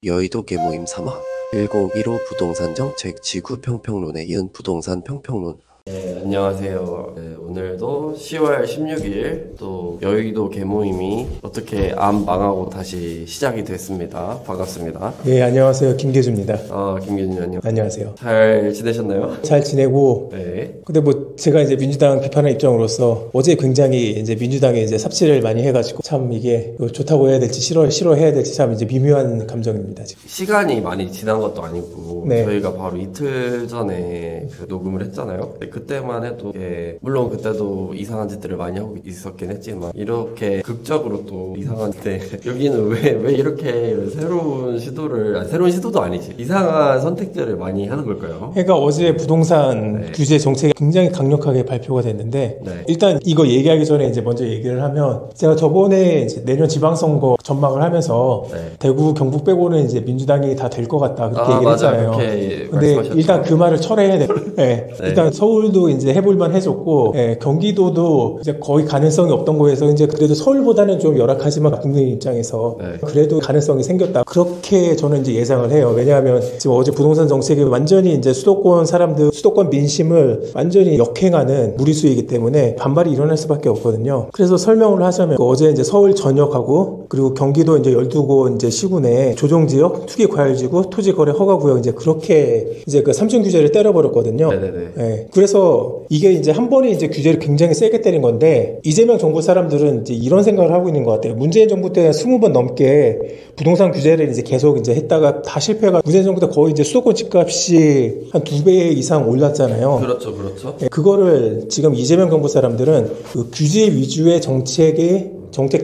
여의도 개모임 3화 1015 부동산 정책 지구 평평론에 이은 부동산 평평론. 네, 안녕하세요. 네, 오늘도 10월 16일 또 여의도 개모임이 어떻게 안 망하고 다시 시작이 됐습니다. 반갑습니다. 네, 안녕하세요. 김계주입니다. 김기준님 안녕하세요. 잘 지내셨나요? 잘 지내고. 네. 근데 뭐 제가 이제 민주당 비판하는 입장으로서 어제 굉장히 이제 민주당에 이제 삽질을 많이 해가지고 참 이게 좋다고 해야 될지 싫어해야 될지 참 이제 미묘한 감정입니다, 지금. 시간이 많이 지난 것도 아니고 네. 저희가 바로 이틀 전에 녹음을 했잖아요. 그때만 해도 물론 그때도 이상한 짓들을 많이 하고 있었긴 했지만 이렇게 극적으로 또 이상한데 여기는 왜 이렇게 새로운 시도도 아니지 이상한 선택들을 많이 하는 걸까요? 그러니까 어제 부동산 네. 규제 정책이 굉장히 강력하게 발표가 됐는데 네. 일단 이거 얘기하기 전에 이제 먼저 얘기를 하면 제가 저번에 이제 내년 지방선거 전망을 하면서 네. 대구 경북 빼고는 이제 민주당이 다 될 것 같다 그렇게 얘기를 맞아요. 했잖아요. 그렇게 근데 말씀하셨죠. 일단 그 말을 철회해야 돼. 네. 네. 일단 서울도 이제 해볼만 해줬고, 경기도도 이제 거의 가능성이 없던 거에서 이제 그래도 서울보다는 좀 열악하지만 국민 입장에서 네. 그래도 가능성이 생겼다. 그렇게 저는 이제 예상을 해요. 왜냐하면 지금 어제 부동산 정책이 완전히 이제 수도권 사람들, 수도권 민심을 완전히 역행하는 무리수이기 때문에 반발이 일어날 수밖에 없거든요. 그래서 설명을 하자면 어제 이제 서울 전역하고 그리고 경기도 이제 12곳 이제 시군에 조정지역, 투기과열지구, 토지거래 허가구역 이제 그렇게 이제 그 3층 규제를 때려버렸거든요. 네네네. 네. 그래서 이게 이제 한 번에 이제 규제를 굉장히 세게 때린 건데 이재명 정부 사람들은 이제 이런 생각을 하고 있는 것 같아요. 문재인 정부 때 20번 넘게 부동산 규제를 이제 계속 이제 했다가 다 실패가 문재인 정부 때 거의 이제 수도권 집값이 한 2배 이상 올랐잖아요. 그렇죠. 네, 그거를 지금 이재명 정부 사람들은 그 규제 위주의 정책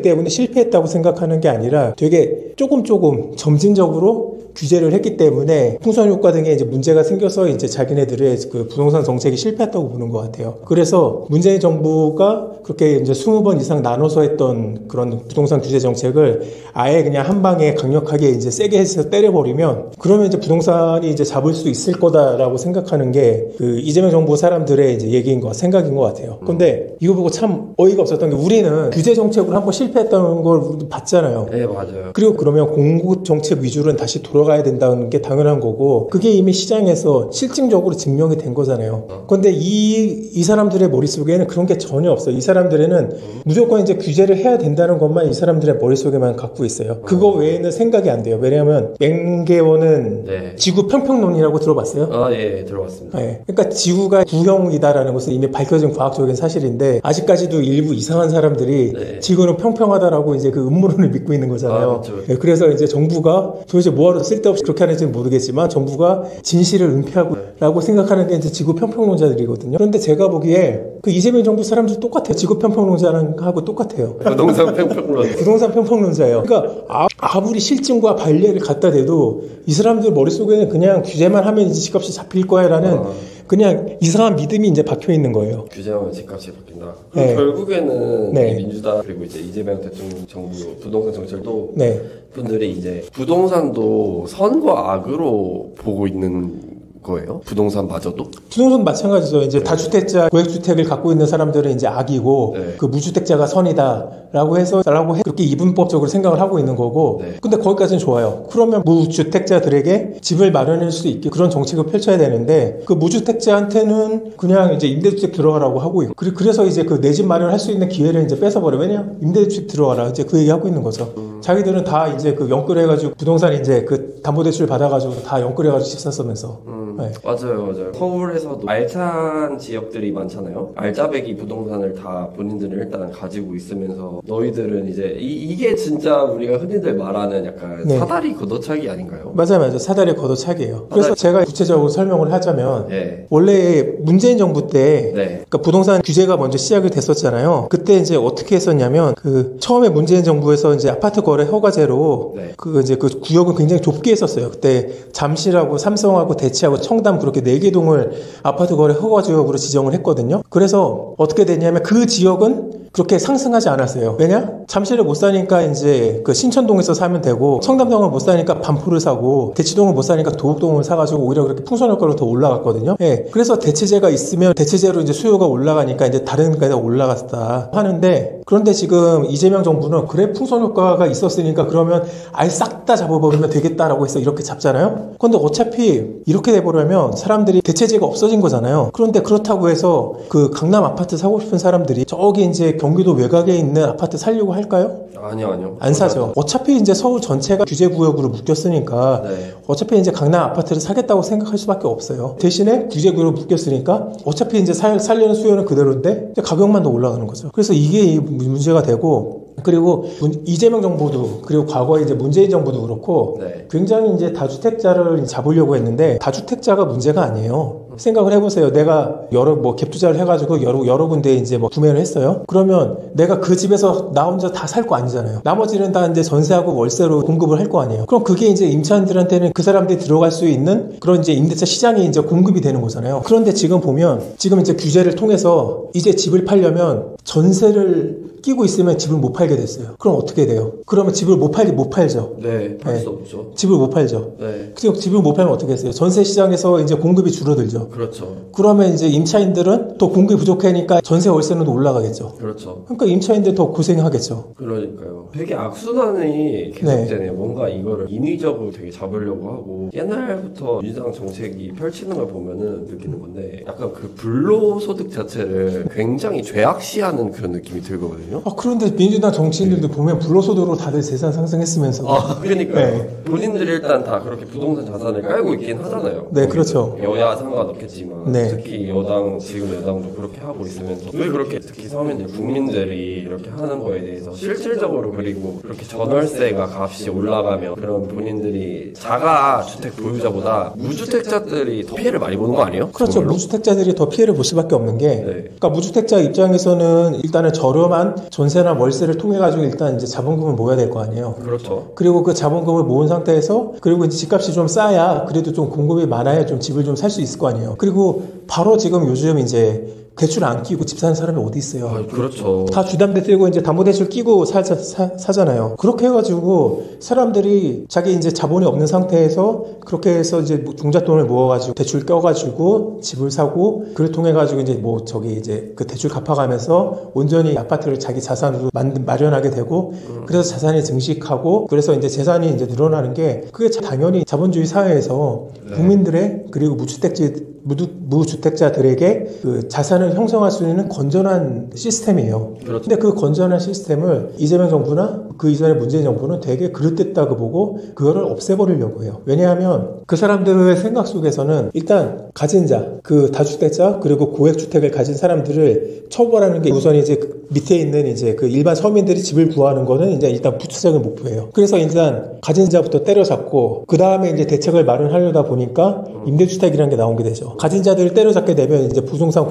때문에 실패했다고 생각하는 게 아니라 되게 조금 점진적으로 규제를 했기 때문에 풍선 효과 등의 이제 문제가 생겨서 이제 자기네들의 그 부동산 정책이 실패했다고 보는 것 같아요. 그래서 문재인 정부가 그렇게 이제 20번 이상 나눠서 했던 그런 부동산 규제 정책을 아예 그냥 한 방에 강력하게 이제 세게 해서 때려버리면 그러면 이제 부동산이 이제 잡을 수 있을 거다라고 생각하는 게 그 이재명 정부 사람들의 이제 생각인 것 같아요. 근데 이거 보고 참 어이가 없었던 게 우리는 규제 정책으로 한번 실패했다는 걸 봤잖아요. 네, 맞아요. 그리고 그러면 공급 정책 위주로는 다시 돌아가야 된다는 게 당연한 거고 그게 이미 시장에서 실증적으로 증명이 된 거잖아요. 그런데 이 사람들의 머릿속에는 그런 게 전혀 없어요. 이 사람들에는 무조건 이제 규제를 해야 된다는 것만 이 사람들의 머릿속에만 갖고 있어요. 그거 외에는 생각이 안 돼요. 왜냐하면 맹계원은 네. 지구 평평론이라고 들어봤어요? 예, 들어봤습니다. 네. 그러니까 지구가 구형이다라는 것은 이미 밝혀진 과학적인 사실인데 아직까지도 일부 이상한 사람들이 네. 지구는 평평하다라고 이제 그 음모론을 믿고 있는 거잖아요. 그렇죠. 네, 그래서 이제 정부가 도대체 뭐하러 쓸데없이 그렇게 하는지는 모르겠지만 정부가 진실을 은폐하고라고 생각하는 게 이제 지구 평평론자들이거든요. 그런데 제가 보기에 그 이재명 정부 사람들 똑같아요. 지구 평평론자하고 똑같아요. 부동산 평평론. 부동산 평평론자예요. 그러니까 아무리 실증과 발례를 갖다 대도 이 사람들 머릿속에는 그냥 규제만 하면 이제 집값이 잡힐 거야라는 그냥 이상한 믿음이 이제 박혀 있는 거예요. 규제하면 집값이 바뀐다. 네. 결국에는 네. 이 민주당 그리고 이제 이재명 대통령 정부 부동산 정책도 네. 분들이 이제 부동산도 선과 악으로 보고 있는 거예요? 부동산마저도? 부동산 마찬가지죠. 이제 다주택자, 고액주택을 갖고 있는 사람들은 이제 악이고, 네. 그 무주택자가 선이다라고 해서, 그렇게 이분법적으로 생각을 하고 있는 거고, 네. 근데 거기까지는 좋아요. 그러면 무주택자들에게 집을 마련할 수 있게 그런 정책을 펼쳐야 되는데, 그 무주택자한테는 그냥 이제 임대주택 들어가라고 하고 있고, 그래서 이제 그 내 집 마련할 수 있는 기회를 이제 뺏어버려. 왜냐? 임대주택 들어가라. 이제 그 얘기 하고 있는 거죠. 자기들은 다 이제 그 연끌해가지고, 부동산 이제 그 담보대출 받아가지고 다 연끌해가지고 집 샀으면서. 네. 맞아요. 알서울에서도 알찬 지역들이 많잖아요. 알짜배기 부동산을 다 본인들은 일단 가지고 있으면서 너희들은 이제 이게 진짜 우리가 흔히들 말하는 약간 네. 사다리 걷어차기 아닌가요? 맞아요. 사다리 걷어차기예요. 그래서 제가 구체적으로 설명을 하자면 네. 원래 문재인 정부 때 네. 그러니까 부동산 규제가 먼저 시작이 됐었잖아요. 그때 이제 어떻게 했었냐면 그 처음에 문재인 정부에서 이제 아파트 거래 허가제로 네. 그 구역을 굉장히 좁게 했었어요. 그때 잠실하고 삼성하고 대치하고 청담 그렇게 4개 동을 아파트 거래 허가 지역으로 지정을 했거든요. 그래서 어떻게 됐냐면 그 지역은 그렇게 상승하지 않았어요. 왜냐? 잠실을 못 사니까 이제 그 신천동에서 사면 되고, 청담동을 못 사니까 반포를 사고, 대치동을 못 사니까 도곡동을 사가지고 오히려 그렇게 풍선 효과로 더 올라갔거든요. 예. 그래서 대체제가 있으면 대체제로 이제 수요가 올라가니까 이제 다른 데가 올라갔다 하는데, 그런데 지금 이재명 정부는 그래 풍선 효과가 있었으니까 그러면 아예 싹 다 잡아버리면 되겠다라고 해서 이렇게 잡잖아요. 그런데 어차피 이렇게 돼버리면 사람들이 대체제가 없어진 거잖아요. 그런데 그렇다고 해서 그 강남 아파트 사고 싶은 사람들이 저기 이제 경기도 외곽에 있는 아파트 살려고 할까요? 아니요. 안 사죠. 어차피 이제 서울 전체가 규제 구역으로 묶였으니까 네. 어차피 이제 강남 아파트를 사겠다고 생각할 수밖에 없어요. 대신에 규제 구역으로 묶였으니까 어차피 이제 살려는 수요는 그대로인데 이제 가격만 더 올라가는 거죠. 그래서 이게 문제가 되고, 그리고 이재명 정부도, 그리고 과거에 이제 문재인 정부도 그렇고 네. 굉장히 이제 다주택자를 잡으려고 했는데 다주택자가 문제가 아니에요. 생각을 해보세요. 내가 여러 갭 투자를 해가지고 여러 군데 이제 구매를 했어요. 그러면 내가 그 집에서 나 혼자 다 살 거 아니잖아요. 나머지는 다 이제 전세하고 월세로 공급을 할 거 아니에요. 그럼 그게 이제 임차인들한테는 그 사람들이 들어갈 수 있는 그런 이제 임대차 시장이 이제 공급이 되는 거잖아요. 그런데 지금 보면 지금 이제 규제를 통해서 이제 집을 팔려면 전세를 끼고 있으면 집을 못 팔게 됐어요. 그럼 어떻게 돼요? 그러면 집을 못 팔죠. 네, 팔 수 없죠. 집을 못 팔죠. 네. 그리고 집을 못 팔면 어떻게 했어요? 전세 시장에서 이제 공급이 줄어들죠. 그렇죠. 그러면 이제 임차인들은 또 공급이 부족하니까 전세 월세는 또 올라가겠죠. 그렇죠. 그러니까 임차인들 더 고생하겠죠. 그러니까요. 되게 악순환이 계속되네요. 뭔가 이거를 인위적으로 되게 잡으려고 하고, 옛날부터 민주당 정책이 펼치는 걸 보면은 느끼는 건데, 약간 그 불로소득 자체를 굉장히 죄악시하는 그런 느낌이 들거든요. 그런데 민주당 정치인들도 보면 불로소득으로 다들 재산 상승했으면서. 그러니까요. 네. 본인들이 일단 다 그렇게 부동산 자산을 깔고 있긴 하잖아요. 네, 그렇죠. 여야 상관없겠지만, 네. 특히 지금 여당도 그렇게 하고 있으면서, 왜 그렇게 특히 서민들, 국민들이 이렇게 하는 거에 대해서 실질적으로, 그리고 그렇게 전월세가 값이 올라가면 그런 본인들이 자가 주택 보유자보다 무주택자들이 더 피해를 많이 보는 거 아니에요? 그렇죠. 정말로? 무주택자들이 더 피해를 볼 수밖에 없는 게, 네. 그러니까 무주택자 입장에서는 일단은 저렴한 전세나 월세를 통해 가지고 일단 이제 자본금을 모아야 될 거 아니에요. 그렇죠. 그리고 그 자본금을 모은 상태에서, 그리고 이제 집값이 좀 싸야, 그래도 좀 공급이 많아야 좀 집을 좀 살 수 있을 거 아니에요. 그리고 바로 지금 요즘 이제 대출 안 끼고 집 사는 사람이 어디 있어요? 그렇죠. 다 주담대 들고 이제 담보대출 끼고 사잖아요. 그렇게 해가지고 사람들이 자기 이제 자본이 없는 상태에서 그렇게 해서 이제 종잣돈을 모아가지고 대출 껴가지고 집을 사고, 그를 통해가지고 이제 이제 그 대출 갚아가면서 온전히 아파트를 자기 자산으로 마련하게 되고, 그래서 자산이 증식하고, 그래서 이제 재산이 이제 늘어나는 게, 그게 당연히 자본주의 사회에서 국민들의, 그리고 무주택자들에게 그 자산을 형성할 수 있는 건전한 시스템이에요. 그렇죠. 근데 그 건전한 시스템을 이재명 정부나 그 이전에 문재인 정부는 되게 그릇됐다고 보고 그거를 없애버리려고 해요. 왜냐하면 그 사람들의 생각 속에서는 일단 가진 자, 그 다주택자, 그리고 고액주택을 가진 사람들을 처벌하는 게 우선 이제 그 밑에 있는 이제 그 일반 서민들이 집을 구하는 거는 이제 일단 부차적인 목표예요. 그래서 일단 가진 자부터 때려잡고, 그 다음에 이제 대책을 마련하려다 보니까 임대주택이라는 게 나온 게 되죠. 가진 자들을 때려잡게 되면 이제 부동산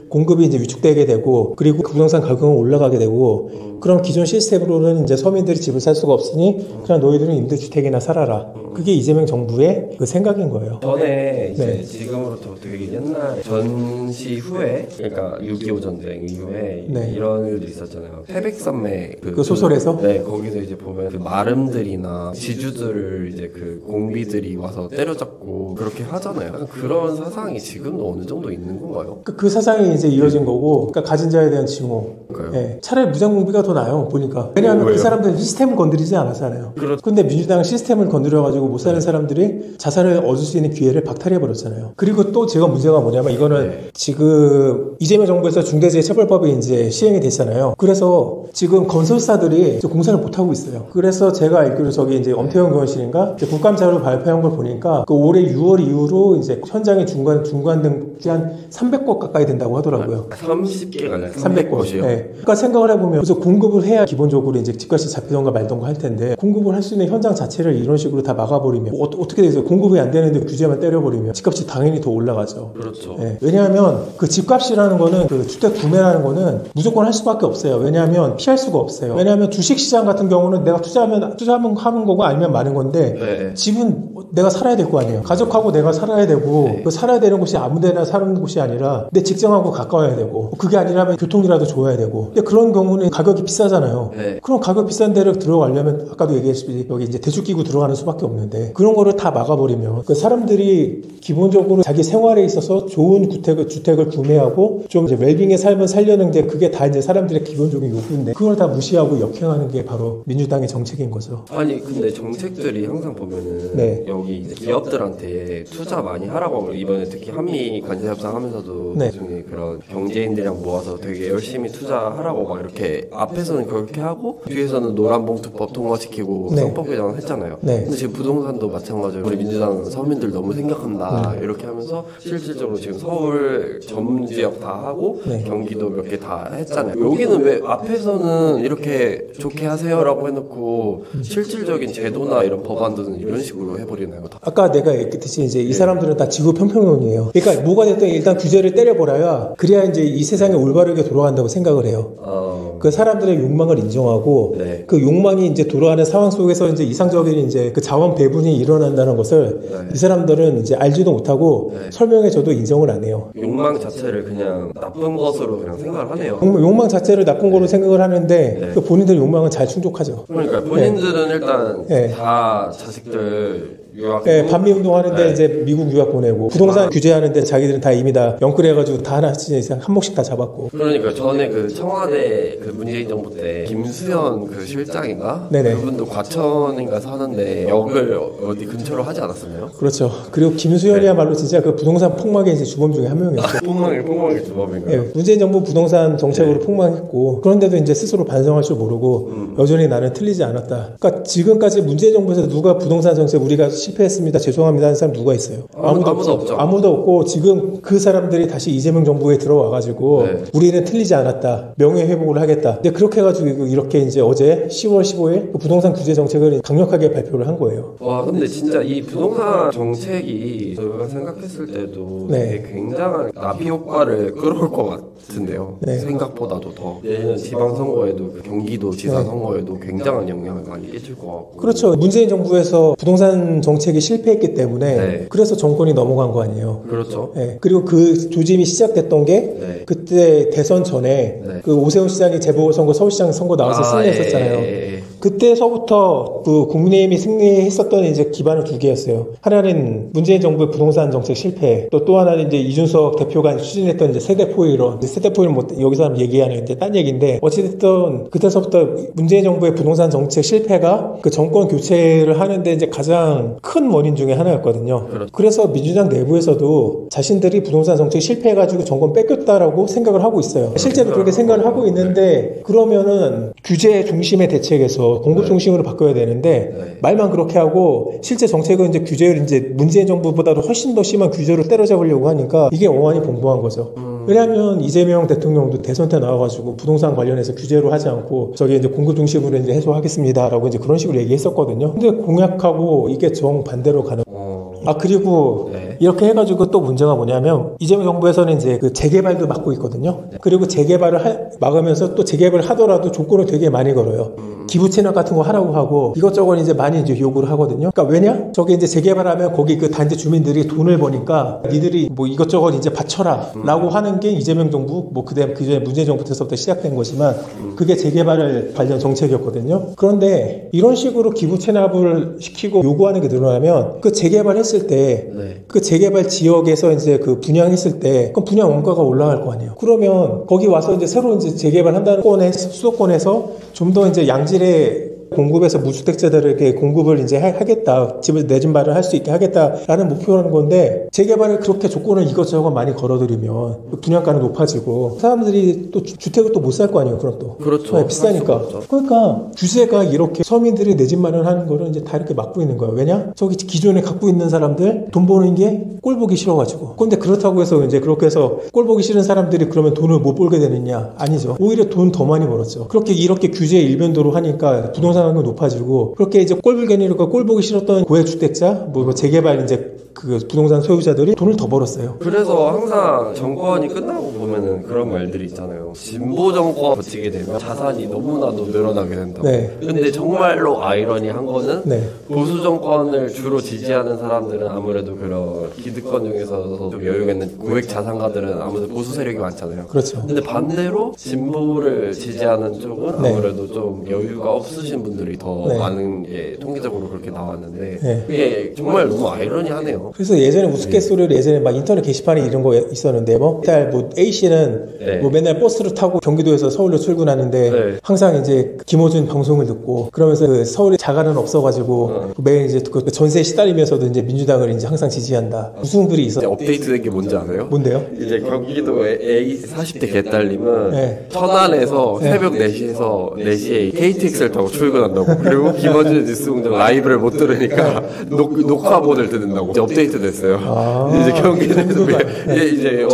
공급이 이제 위축되게 되고, 그리고 그 부동산 가격은 올라가게 되고, 그럼 기존 시스템으로는 이제 서민들이 집을 살 수가 없으니 그냥 너희들은 임대주택이나 살아라. 그게 이재명 정부의 그 생각인 거예요. 전에 이제 네. 지금으로부터 되게 옛날에 전시 후에, 그러니까 6.25 전쟁 이후에 네. 이런 일도 있었잖아요. 태백산맥 그 소설에서? 네, 거기서 이제 보면 그 마름들이나 지주들을 이제 그 공비들이 와서 때려잡고 그렇게 하잖아요. 약간 그런 사상이 지금도 어느 정도 있는 건가요? 그 사상이 이제 이어진 거고, 그러니까 가진 자에 대한 징후. 그러니까요. 네. 차라리 무장공비가 더 나아요, 보니까. 왜냐하면 왜요? 그 사람들은 시스템을 건드리지 않았잖아요. 그렇죠. 근데 민주당은 시스템을 건드려가지고 못 사는 사람들이 자산을 얻을 수 있는 기회를 박탈해버렸잖아요. 그리고 또 제가 문제가 뭐냐면, 이거는 지금 이재명 정부에서 중대재해처벌법이 이제 시행이 됐잖아요. 그래서 지금 건설사들이 이제 공사를 못하고 있어요. 그래서 제가 알기로 저기 이제 엄태영 의원실인가 국감자료 발표한 걸 보니까 그 올해 6월 이후로 이제 현장에 중간 등록이 한 300곳 가까이 된다고 하더라고요. 30개가 아니라 300곳이요. 300곳이요. 네. 그러니까 생각을 해보면, 그래서 공급을 해야 기본적으로 이제 집값이 잡히던가 말던가 할 텐데, 공급을 할 수 있는 현장 자체를 이런 식으로 다 막아버리면 어떻게 되세요? 공급이 안 되는데 규제만 때려버리면 집값이 당연히 더 올라가죠. 그렇죠. 네. 왜냐하면 그 집값이라는 거는, 그 주택 구매라는 거는 무조건 할 수밖에 없어요. 왜냐하면 피할 수가 없어요. 왜냐하면 주식시장 같은 경우는 내가 투자하면 하는 거고 아니면 마는 건데, 네. 집은 내가 살아야 될 거 아니에요. 가족하고 내가 살아야 되고, 네. 그 살아야 되는 곳이 아무데나 지역에다 사는 곳이 아니라 내 직장하고 가까워야 되고 그게 아니라면 교통이라도 좋아야 되고 근데 그런 경우는 가격이 비싸잖아요. 네. 그럼 가격 비싼 데를 들어가려면 아까도 얘기했듯이 여기 이제 대주기구 들어가는 수밖에 없는데 그런 거를 다 막아버리면 그 사람들이 기본적으로 자기 생활에 있어서 좋은 주택을 구매하고 좀 이제 웰빙의 삶을 살려는 게 그게 다 이제 사람들의 기본적인 요구인데 그걸 다 무시하고 역행하는 게 바로 민주당의 정책인 거죠. 아니 근데 정책들이 항상 보면은 네. 여기 이제 기업들한테 투자 많이 하라고 하고 이번에 특히 한미 관세 협상하면서도 네. 나중에 그런 경제인들이랑 모아서 되게 열심히 투자하라고 막 이렇게 앞에서는 그렇게 하고 뒤에서는 노란봉투법 통과시키고 네. 상법 개정을 했잖아요. 네. 근데 지금 부동산도 마찬가지로 우리 민주당은 서민들 너무 생각한다 이렇게 하면서 실질적으로 지금 서울 전 지역 다 하고 네. 경기도 몇 개 다 했잖아요. 여기는 왜 앞에서는 이렇게 좋게 하세요라고 해놓고 실질적인 제도나 이런 법안들은 이런 식으로 해버리나요? 아까 내가 얘기했듯이 이제 이 사람들은 다 지구 평평론이에요. 그러니까 뭐가 됐든 일단 규제를 때려버려야 그래야 이제 이 세상이 올바르게 돌아간다고 생각을 해요. 그 사람들의 욕망을 인정하고 네. 그 욕망이 이제 돌아가는 상황 속에서 이제 이상적인 이제 그 자원 배분이 일어난다는 것을 네. 이 사람들은 이제 알지도 못하고 네. 설명해줘도 인정을 안 해요. 욕망 자체를 그냥 나쁜 것으로 그냥 생각을 하네요. 욕망 자체를 나쁜 거로 생각을 하는데 네. 그 본인들 욕망은 잘 충족하죠. 그러니까 본인들은 일단 네. 다 자식들 유학 네, 반미운동 하는데 네. 이제 미국 유학 보내고 부동산 규제하는데 자기들은 다 이미 다 영끌해가지고 다 하나씩 이상 한 몫씩 다 잡았고. 그러니까 전에 그 청와대 그 문재인 정부 때 김수현 그 실장인가? 네네. 그분도 과천인가 사는데 역을 어디 근처로 하지 않았었나요? 그렇죠. 그리고 김수현이야말로 진짜 그 부동산 폭락의 이제 주범 중에 한 명이었죠. 폭망의 주범인가요? 네, 문재인 정부 부동산 정책으로 폭망했고 그런데도 이제 스스로 반성할 줄 모르고 여전히 나는 틀리지 않았다. 그러니까 지금까지 문재인 정부에서 누가 부동산 정책 우리가 실패했습니다. 죄송합니다 하는 사람 누가 있어요? 아무도 없죠. 아무도 없고 지금 그 사람들이 다시 이재명 정부에 들어와가지고 네. 우리는 틀리지 않았다. 명예회복을 하겠다. 근데 그렇게 해가지고 이렇게 이제 어제 10월 15일 그 부동산 규제 정책을 강력하게 발표를 한 거예요. 와 근데 진짜 이 부동산 정책이 저희가 생각했을 때도 네. 되게 굉장한 나비 효과를 끌어올 것 같은데요. 네. 생각보다도 더 내년 지방선거에도 그 경기도 지사 선거에도 굉장한 영향을 많이 끼칠 것 같고 그렇죠. 문재인 정부에서 부동산 정책이 실패했기 때문에 네. 그래서 정권이 넘어간 거 아니에요. 그렇죠. 네. 그리고 그 조짐이 시작됐던 게 네. 그때 대선 전에 네. 그 오세훈 시장이 재보궐선거 서울시장 선거 나와서 승리했었잖아요. 예. 그때서부터 그 국민의힘이 승리했었던 이제 기반은 두 개였어요. 하나는 문재인 정부의 부동산 정책 실패, 또 하나는 이제 이준석 대표가 추진했던 이제 세대포이론. 세대포이론 뭐 여기서 얘기하는 이제 딴 얘기인데 어찌됐든 그때서부터 문재인 정부의 부동산 정책 실패가 그 정권 교체를 하는데 이제 가장 큰 원인 중에 하나였거든요. 그렇죠. 그래서 민주당 내부에서도 자신들이 부동산 정책 실패해가지고 정권 뺏겼다라고 생각을 하고 있어요. 실제로 그렇게 생각을 하고 있는데 그러면은 규제 중심의 대책에서 공급 중심으로 바꿔야 되는데 네. 말만 그렇게 하고 실제 정책은 이제 규제를 이제 문재인 정부보다도 훨씬 더 심한 규제로 때려잡으려고 하니까 이게 어안이 봉봉한 거죠. 왜냐하면 이재명 대통령도 대선 때 나와가지고 부동산 관련해서 규제로 하지 않고 저기 이제 공급 중심으로 이제 해소하겠습니다라고 이제 그런 식으로 얘기했었거든요. 근데 공약하고 이게 정 반대로 가는. 그리고 네. 이렇게 해가지고 또 문제가 뭐냐면 이재명 정부에서는 이제 그 재개발도 막고 있거든요. 그리고 재개발을 막으면서 또 재개발을 하더라도 조건을 되게 많이 걸어요. 기부 채납 같은 거 하라고 하고 이것저것 이제 많이 이제 요구를 하거든요. 그러니까 왜냐? 저기 이제 재개발하면 거기 그 단지 주민들이 돈을 버니까 니들이 뭐 이것저것 이제 바쳐라라고 하는 게 이재명 정부 뭐 그전에 문재인 정부 때서부터 시작된 거지만 그게 재개발을 관련 정책이었거든요. 그런데 이런 식으로 기부 채납을 시키고 요구하는 게 늘어나면 그 재개발했을 때 그 재개발 지역에서 이제 그 분양했을 때 그 분양 원가가 올라갈 거 아니에요. 그러면 거기 와서 이제 새로 이제 재개발한다는 수도권에서 좀 더 이제 양질의 공급해서 무주택자들에게 공급을 이제 하겠다. 집을 내 집 마련을 할 수 있게 하겠다라는 목표라는 건데 재개발을 그렇게 조건을 이것저것 많이 걸어들이면 분양가는 높아지고 사람들이 또 주택을 또 못 살 거 아니에요. 그럼 또 그렇죠. 네, 비싸니까. 그러니까 규제가 이렇게 서민들이 내 집 마련하는 거를 이제 다 이렇게 막고 있는 거예요. 왜냐? 저기 기존에 갖고 있는 사람들 돈 버는 게 꼴 보기 싫어가지고. 그런데 그렇다고 해서 이제 그렇게 해서 꼴 보기 싫은 사람들이 그러면 돈을 못 벌게 되느냐? 아니죠. 오히려 돈 더 많이 벌었죠. 그렇게 이렇게 규제 일변도로 하니까 부동산 가격이 높아지고 그렇게 이제 꼴불견이니까 꼴 보기 싫었던 고액주택자 뭐 재개발 이제 그 부동산 소유자들이 돈을 더 벌었어요. 그래서 항상 정권이 끝나고 보면은 그런 말들이 있잖아요. 진보 정권 거치게 되면 자산이 너무나도 늘어나게 된다고. 네. 근데 정말로 아이러니한 거는 네. 보수 정권을 주로 지지하는 사람들은 아무래도 그런 기득권 중에서도 좀 여유가 있는 고액 자산가들은 아무래도 보수 세력이 많잖아요. 그렇죠. 근데 반대로 진보를 지지하는 쪽은 네. 아무래도 좀 여유가 없으신 분들이 더 네. 많은 게 통계적으로 그렇게 나왔는데 네. 그게 정말 너무 아이러니하네요. 그래서 예전에 우스갯소리로 예전에 막 인터넷 게시판에 이런 거 있었는데 뭐 일단 뭐 A씨는 네. 뭐 맨날 버스를 타고 경기도에서 서울로 출근하는데 네. 항상 이제 김어준 방송을 듣고 그러면서 그 서울에 자가는 없어가지고 매일 이제 그 전세에 시달리면서도 이제 민주당을 이제 항상 지지한다. 무슨 글이 있어? 이제 업데이트된 게 뭔지 아세요? 뭔데요? 이제 경기도의 A 40대 개딸님은 네. 천안에서 새벽 4시에서 4시에 KTX를 타고 출근한다고. 그리고 김어준의 뉴스공장 라이브를 못 들으니까 녹화본을 듣는다고. 이제 업데이트 됐어요. 이제 경기도에서 이제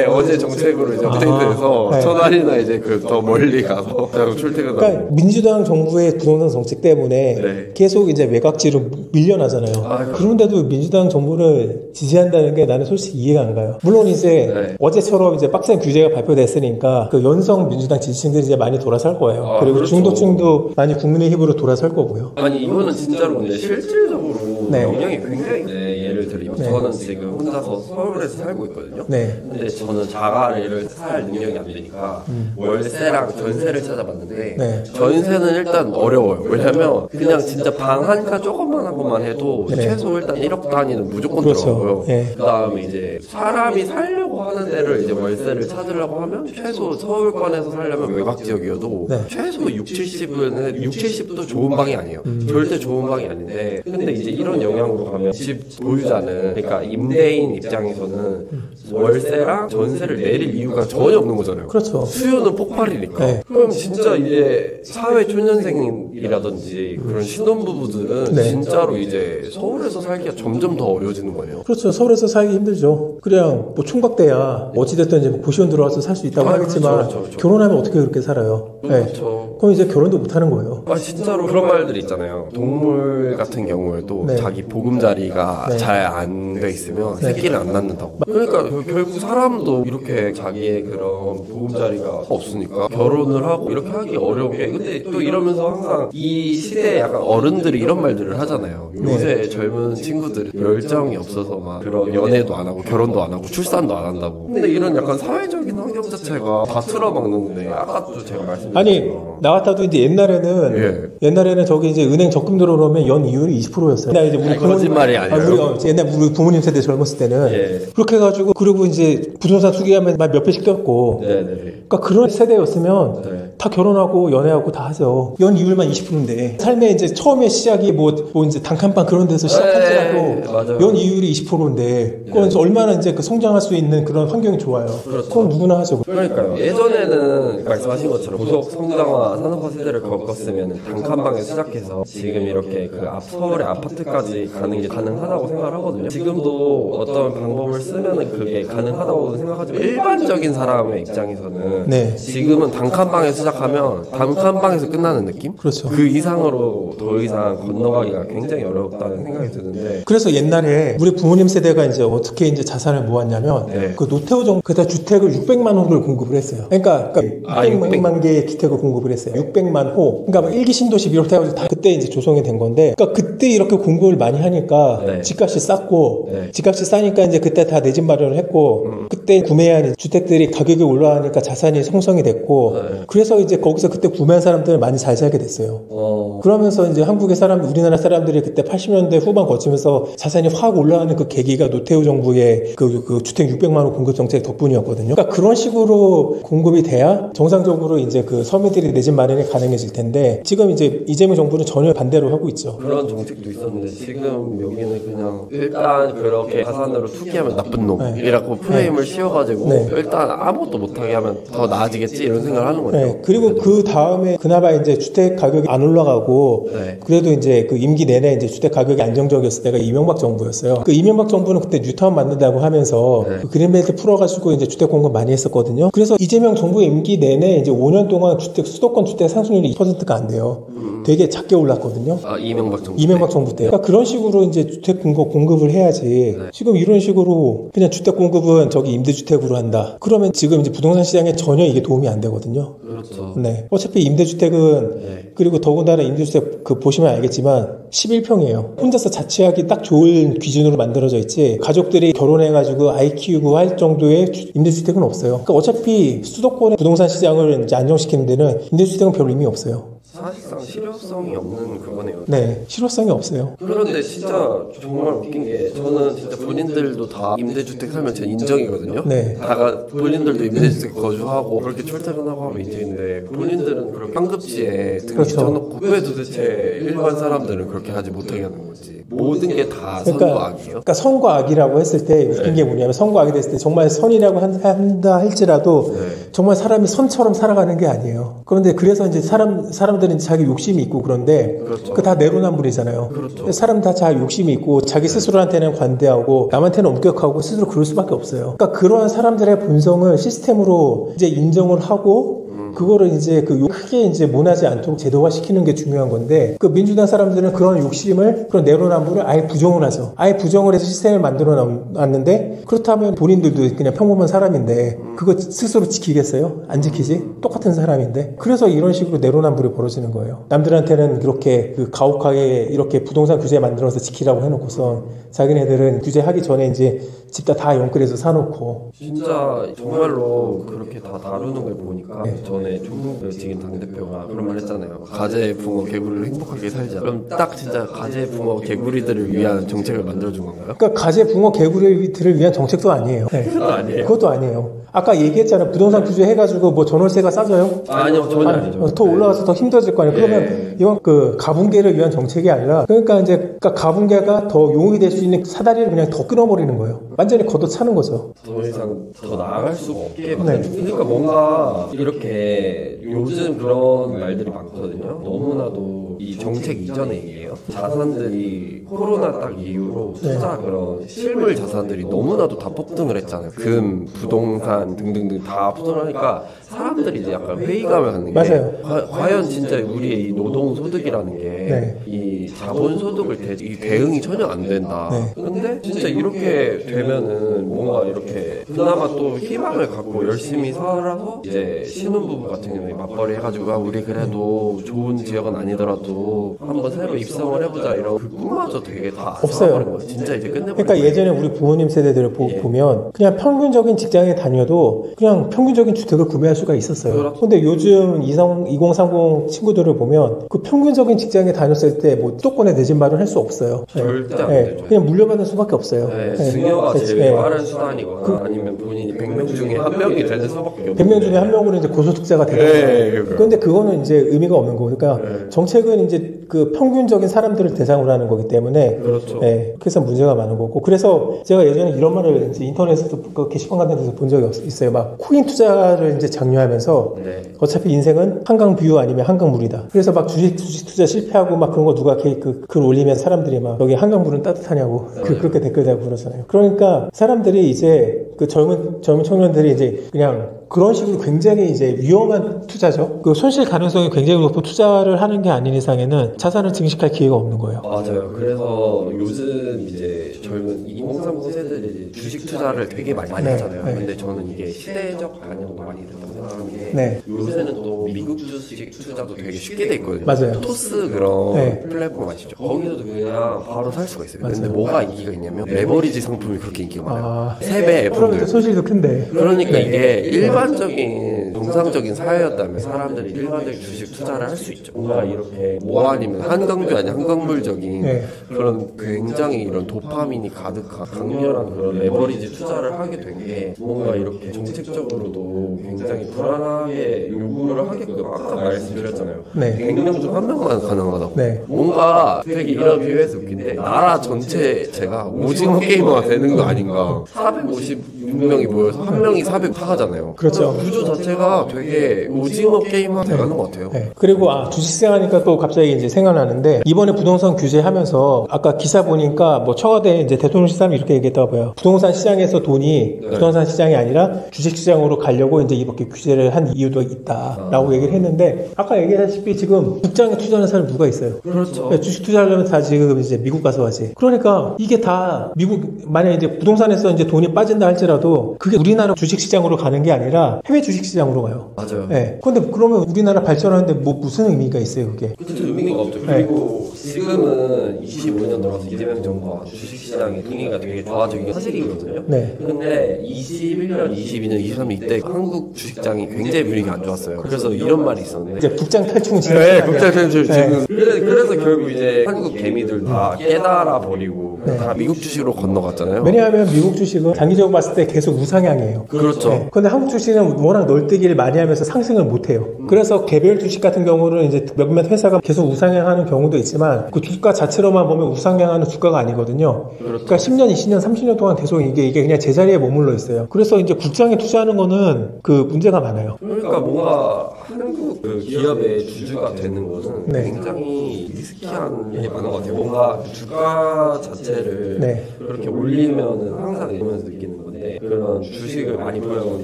어제 정책으로 이제 업데이트돼서 네. 천안이나 이제 그 더 멀리 가서 그냥 출퇴근하고. 그러니까 민주당 정부의 부동산 정책 때문에 네. 계속 이제 외곽지로 밀려나잖아요. 그런데도 민주당 정부를 지지한다는 게 나는 솔직히 이해가 안 가요. 물론 이제 네. 어제처럼 이제 빡센 규제가 발표됐으니까 그 연성 민주당 지지층들이 이제 많이 돌아설 거예요. 그리고 그렇죠. 중도층도 많이 국민의힘으로 돌아설 거고요. 아니 이거는 진짜로 근데 실질적으로 네. 영향이 굉장히 예를 들면 네. 저는 지금 혼자서 서울에서 살고 있거든요. 네. 근데 저는 자가를 살 능력이 안 되니까 월세랑 전세를 찾아봤는데 네. 전세는 일단 어려워요. 왜냐면 그냥 진짜 방 한 칸 조금만한 것만 해도 네. 최소 일단 1억 단위는 무조건 그렇죠. 들어가고요. 네. 그다음에 이제 사람이 살려고 하는 데를 이제 월세를 찾으려고 하면 최소 서울권에서 살려면 외곽 지역이어도 네. 최소 6, 70은 6, 70도 좋은 방이 아니에요. 절대 좋은 방이 아닌데 근데 이제 이런 영향으로 가면 집 보유자는 그러니까 임대인 입장에서는 월세랑 전세를 내릴 이유가 전혀 없는 거잖아요. 그렇죠. 수요는 폭발이니까. 네. 그럼 진짜 이제 사회 초년생이라든지 그런 신혼부부들은 네. 진짜로 이제 서울에서 살기가 점점 더 어려워지는 거예요. 그렇죠. 서울에서 살기 힘들죠. 그냥 뭐 총각대야 어찌됐든 이제 뭐 고시원 들어와서 살 수 있다고 하겠지만 그렇죠. 결혼하면 어떻게 그렇게 살아요? 네. 그렇죠. 그럼 이제 결혼도 못 하는 거예요. 아 진짜로 그런 말들이 있잖아요. 동물 같은 경우에도 네. 자기 보금자리가 네. 잘 안 돼 있으면 새끼를 안 낳는다고. 그러니까 결국 사람도 이렇게 자기의 그런 보금자리가 없으니까 결혼을 하고 이렇게 하기 어려운 게 근데 또 이러면서 항상 이 시대에 약간 어른들이 이런 말들을 하잖아요. 요새 젊은 친구들이 열정이 없어서 막 그런 연애도 안 하고 결혼도 안 하고 출산도 안 한다고. 근데 이런 약간 사회적인 환경 자체가 다 틀어막는데 아까도 제가 말씀드렸죠. 아니 나 같아도 이제 옛날에는 저기 이제 은행 적금 들어오면 연 이율이 20%였어요. 옛날 이제 우리 거짓말이 아니에요. 옛날 우리 부모님 세대 젊었을 때는 예. 그렇게 해가지고 그리고 이제 부동산 투기하면 막 몇 배씩 꼈고. 네네. 그러니까 그런 세대였으면 네. 다 결혼하고 연애하고 다 하죠. 연 이율만 20%인데 삶의 이제 처음에 시작이 뭐 이제 단칸방 그런 데서 시작할지라도 맞아요. 연 이율이 20%인데 그건 얼마나 이제 그 성장할 수 있는 그런 환경이 좋아요. 그렇죠. 그건 누구나 하죠. 그러니까요. 예전에는 말씀하신 것처럼 고속 성장화 산업화 세대를 겪었으면 단칸방에 시작해서 지금 이렇게 그 서울의 아파트까지 가는 게 가능하다고 생각을 하거든요. 지금도 어떤 방법을 쓰면은 그게 가능하다고 생각하지만 일반적인 사람의 입장에서는 네. 지금은 단칸방에 시작하면 단칸방에서 끝나는 느낌? 그렇죠. 그 이상으로 더 이상 건너가기가 굉장히 어렵다는 생각이 드는데 그래서 옛날에 우리 부모님 세대가 이제 어떻게 이제 자산을 모았냐면 네. 그 노태우 정부 그때 주택을 600만 호를 공급을 했어요. 그러니까 600만 개의 주택을 공급을 했어요. 600만 호. 그러니까 뭐 1기 신도시 비롯해가지고 다 그때 이제 조성이 된 건데, 그러니까 그때 이렇게 공급을 많이 하니까 네. 집값이 쌌고, 네. 집값이 싸니까 이제 그때 다 내 집 마련을 했고, 그때 구매한 주택들이 가격이 올라가니까 자산이 형성이 됐고, 네. 그래서 이제 거기서 그때 구매한 사람들은 많이 잘 살게 됐어요. 그러면서 이제 한국의 우리나라 사람들이 그때 80년대 후반 거치면서 자산이 확 올라가는 그 계기가 노태우 정부의 그 주택 600만 원 공급 정책 덕분이었거든요. 그러니까 그런 식으로 공급이 돼야 정상적으로 이제 그 서민들이 내 집 마련이 가능해질 텐데, 지금 이제 이재명 정부는 전혀 반대로 하고 있죠. 그런 정책도 있었는데 지금 여기는 그냥 일단 그렇게 자산으로 투기하면 나쁜 놈이라고 프레임을 씌워가지고 네. 일단 아무것도 못하게 하면 더 나아지겠지 이런 생각을 하는 거예요. 네, 그리고 그 다음에 그나마 이제 주택 가격이 안 올라가고 네. 그래도 이제 그 임기 내내 이제 주택 가격이 안정적이었을 때가 이명박 정부였어요. 그 이명박 정부는 그때 뉴타운 만든다고 하면서 네. 그 그린벨트 풀어가지고 이제 주택 공급 많이 했었거든요. 그래서 이재명 정부 임기 내내 이제 5년 동안 수도권 주택 상승률이 2%가 안 돼요. 되게 작게 올랐거든요. 아, 이명박 정부. 이명박 정부 때. 그러니까 그런 식으로 이제 주택 공급을 해야지. 네. 지금 이런 식으로 그냥 주택 공급은 저기 임대주택으로 한다. 그러면 지금 이제 부동산 시장에 전혀 이게 도움이 안 되거든요. 그렇죠. 네. 어차피 임대주택은 네. 그리고 더군다나 임대주택 그 보시면 알겠지만 11평이에요. 혼자서 자취하기 딱 좋은 기준으로 만들어져 있지 가족들이 결혼해가지고 아이 키우고 할 정도의 임대주택은 없어요. 그러니까 어차피 수도권의 부동산 시장을 이제 안정시키는 데는 임대주택은 별 의미 없어요. 사실상 실효성이 없는 그거네요. 네. 실효성이 없어요. 그런데 진짜 정말 웃긴 게 저는 진짜 본인들도 다 임대주택 살면 제 인정이거든요. 네. 다가 본인들도 임대주택 거주하고 그렇게 출퇴근하고 하면 인정인데 본인들은 그렇게 상급지에 등기 그렇죠. 쳐놓고 왜 도대체 일반 사람들은 그렇게 하지 못하게 하는 거지? 모든 게 다 선과 악이에요. 그러니까 선과 악이라고 했을 때 웃긴 게 뭐냐면 선과 악이 됐을 때 정말 선이라고 한다 할지라도 네. 정말 사람이 선처럼 살아가는 게 아니에요. 그런데 그래서 이제 사람들은 자기 욕심이 있고 그런데 그렇죠. 그 다 내로남불이잖아요. 그렇죠. 사람 다 자기 욕심이 있고 자기 스스로한테는 관대하고 남한테는 엄격하고 스스로 그럴 수밖에 없어요. 그러니까 그러한 사람들의 본성을 시스템으로 이제 인정을 하고 그거를 이제 크게 이제 모나지 않도록 제도화 시키는 게 중요한 건데 그 민주당 사람들은 그런 욕심을 그런 내로남불을 아예 부정을 하죠. 아예 부정을 해서 시스템을 만들어 놨는데 그렇다면 본인들도 그냥 평범한 사람인데 그거 스스로 지키겠어요? 안 지키지? 똑같은 사람인데 그래서 이런 식으로 내로남불이 벌어지는 거예요. 남들한테는 이렇게 가혹하게 이렇게 부동산 규제 만들어서 지키라고 해놓고서 자기네들은 규제하기 전에 이제 집 다 연끌해서 사놓고 진짜 정말로 그렇게 다 다루는 걸 보니까 전에 조국 지금 당대표가 그런 말 했잖아요. 가재 붕어 개구리를 행복하게 살자. 그럼 딱 진짜 가재 붕어 개구리들을 위한 정책을 만들어준 건가요? 그러니까 가재 붕어 개구리들을 위한 정책도 아니에요. 네. 그건 아니에요. 그것도 아니에요. 아까 얘기했잖아요. 부동산 규제 해가지고 뭐 전월세가 싸져요? 아니요, 전혀 아니죠. 더 올라가서 더 힘들어질 거 아니에요. 그러면 이건 가분개를 위한 정책이 아니라 그러니까 이제 가분개가 더 용익이 될 수 있는 사다리를 그냥 더 끊어버리는 거예요. 완전히 걷어차는 거죠. 더 이상 더 나아갈 수가 없게 네. 그러니까 뭔가 이렇게 요즘 그런 말들이 많거든요. 너무나도 이 정책 이전의 얘기예요. 자산들이 코로나 딱 이후로 투자 그런 실물 자산들이 너무나도 다 폭등을 했잖아요. 금, 부동산 등등등 다 폭등하니까 사람들이 이제 약간 회의감을 갖는 게 맞아요. 과연 진짜 우리의 이 노동소득이라는 게 이 자본소득을 이 대응이 전혀 안 된다. 근데 진짜 이렇게 되면은 뭔가 이렇게 그나마 또 희망을 갖고 열심히 살아서 이제 신혼부부 같은 경우에 맞벌이 해가지고 우리 그래도 좋은 지역은 아니더라도 한번 새로 입성을 해보자 이런 그 꿈마저 되게 다 없어요. 살아버린 거예요. 진짜 이제 끝내버린 그러니까 거예요. 예전에 우리 부모님 세대들을 보면 그냥 평균적인 직장에 다녀도 그냥 평균적인 주택을 구매할 수가 있었어요. 그렇죠. 근데 요즘 2030 친구들을 보면 그 평균적인 직장에 다녔을 때 뭐 수도권에 내 집 마련할 수 없어요. 절대 안 네. 되죠. 그냥 물려받을 수밖에 없어요. 네, 네. 증여가 그치. 제일 네. 빠른 수단이거나 아니면 본인이 100명 중에 한 명이 되는 수밖에 없는 100명 중에 한 명으로 이제 고소득자가 되는 거예요. 그런데 그거는 이제 의미가 없는 거고, 그러니까 정책은 이제 그 평균적인 사람들을 대상으로 하는 거기 때문에, 그렇죠. 그래서 문제가 많은 거고, 그래서 제가 예전에 이런 말을 이제 인터넷에서 그 게시판 같은 데서 본 적이 있어요. 막 코인 투자를 이제 장려하면서 어차피 인생은 한강뷰 아니면 한강물이다. 그래서 막 주식 투자 실패하고 막 그런 거 누가 글 올리면 사람들이 막 여기 한강물은 따뜻하냐고 그렇게 댓글 달고 그러잖아요. 그러니까 사람들이 이제 그 젊은 청년들이 이제 그냥 그런 식으로 굉장히 이제 위험한 투자죠. 그 손실 가능성이 굉장히 높은 투자를 하는 게 아닌 이상에는 자산을 증식할 기회가 없는 거예요. 맞아요. 그래서 요즘 이제 젊은 2030 세대들이 주식 투자를 되게 많이 하잖아요. 근데 저는 이게 시대적 반영도 많이 된다고 생각하는 게 요새는 또 미국 주식 투자도 되게 쉽게 돼 있거든요. 맞아요. 토스 그런 플랫폼 아시죠? 거기서도 그냥 바로 살 수가 있어요. 근데 뭐가 인기가 있냐면 레버리지 상품이 그렇게 인기가 많아요. 3배 그러면 F들. 손실도 큰데. 그러니까 이게 일반적인 정상적인 사회였다면 사람들이 일반적인 주식 투자를 할 수 있죠. 뭔가 이렇게 뭐 아니면 한강뷰 아닌 한강물적인 그런 굉장히 이런 도파민이 가득한 강렬한 그런 레버리지 투자를 하게 된 게 뭔가 이렇게 정책적으로도 굉장히 불안하게 요구를 하게끔 아까 말씀드렸잖아요. 100명 중 1명만 가능하다고. 뭔가 되게 이런 비유해서 웃긴데 나라 전체가 오징어 게이머가 되는 거 아닌가. 450 6명이 모여서 한 명이 400 타가잖아요. 그렇죠. 구조 자체가 되게 오징어 게임화 돼가는 것 같아요. 네. 그리고 주식시장 하니까 또 갑자기 이제 생각나는데 이번에 부동산 규제하면서 아까 기사 보니까 뭐 청와대 이제 대통령 시장이 이렇게 얘기했다고 봐요. 부동산 시장에서 돈이 부동산 시장이 아니라 주식시장으로 가려고 이제 이렇게 규제를 한 이유도 있다라고 얘기를 했는데 아까 얘기했다시피 지금 국장에 투자하는 사람 누가 있어요? 그렇죠. 네, 주식 투자하려면 다 지금 이제 미국 가서 하지. 그러니까 이게 다 미국 만약에 이제 부동산에서 이제 돈이 빠진다 할지라도 그게 우리나라 주식시장으로 가는 게 아니라 해외 주식시장으로 가요. 맞아요. 네. 근데 그러면 우리나라 발전하는데 뭐 무슨 의미가 있어요, 그게? 그렇죠. 의미가 없죠. 그리고 지금은 25년 들어서 이재명 정부가 주식시장의 분위기가 되게 좋아지는 게 사실이거든요. 네. 근데 21년, 22년, 23년 이때 한국 주식장이 굉장히 분위기가 안 좋았어요. 그래서 이런 말이 있었는데 이제 국장 탈충 지금. 네, 국장탈출 네. 지금. 그래서 결국 이제 한국 개미들 다 깨달아 버리고 다 미국 주식으로 건너갔잖아요. 왜냐하면 미국 주식은 장기적으로 봤을 때 계속 우상향이에요. 그렇죠. 네. 근데 한국 주식은 워낙 널뛰기를 많이 하면서 상승을 못 해요. 그래서 개별 주식 같은 경우는 이제 몇몇 회사가 계속 우상향하는 경우도 있지만 그 주가 자체로만 보면 우상향하는 주가가 아니거든요. 그러니까 10년, 20년, 30년 동안 계속 이게 그냥 제자리에 머물러 있어요. 그래서 이제 국장에 투자하는 거는 그 문제가 많아요. 그러니까 뭔가 한국 그 기업의 주주가 되는 것은 네. 굉장히 리스키한 일이 많은 것 같아요. 뭔가 그 주가 자체를 네. 그렇게 올리면은 항상 이러면서 느끼는 건데 그런 주식을 많이 보유하는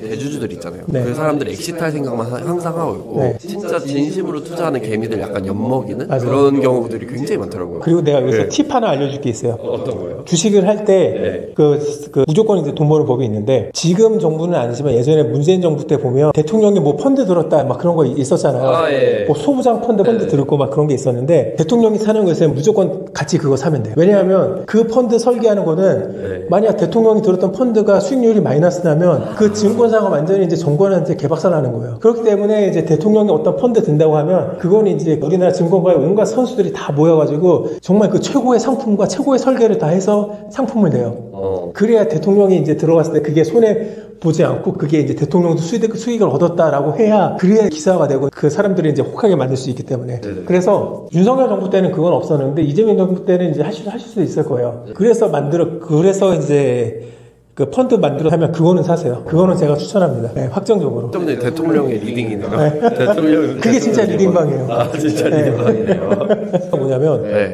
대주주들 있잖아요. 네. 그 사람들이 엑시트할 생각만 항상 하고 있고 네. 진짜 진심으로 투자하는 개미들 약간 엿먹이는 맞아요. 그런 경우들이 굉장히 많더라고요. 그리고 내가 여기서 네. 팁 하나 알려줄 게 있어요. 어떤 거예요? 주식을 할 때 네. 그 무조건 이제 돈 버는 법이 있는데 지금 정부는 아니지만 예전에 문재인 정부 때 보면 대통령이 뭐 펀드 들었다 막 그런 거 있었잖아요. 아, 예. 뭐 소부장 펀드 들었고 막 그런 게 있었는데 대통령이 사는 것에는 무조건 같이 그거 사면 돼요. 왜냐하면 그 펀드 설계하는 거는 네. 만약 대통령이 들었던 펀드가 수익률이 마이너스 나면 그 증권사가 완전히 이제 정권한테 개박살나는 거예요. 그렇기 때문에 이제 대통령이 어떤 펀드 든다고 하면 그거는 이제 우리나라 증권가의 온갖 선수들이 다 모여가지고 정말 그 최고의 상품과 최고의 설계를 다 해서 상품을 내요. 그래야 대통령이 이제 들어갔을 때 그게 손해 보지 않고 그게 이제 대통령도 수익을 얻었다라고 해야 그래야 기사가 되고 그 사람들이 이제 혹하게 만들 수 있기 때문에. 네네. 그래서 윤석열 정부 때는 그건 없었는데 이재명 정부 때는 이제 하실 수도 있을 거예요. 그래서 이제 그 펀드 만들어 하면 그거는 사세요. 그거는 제가 추천합니다. 네, 확정적으로. 좀 전에 대통령의 리딩이네요. 대통령 그게 진짜 리딩방이에요. 아, 진짜 리딩방이네요.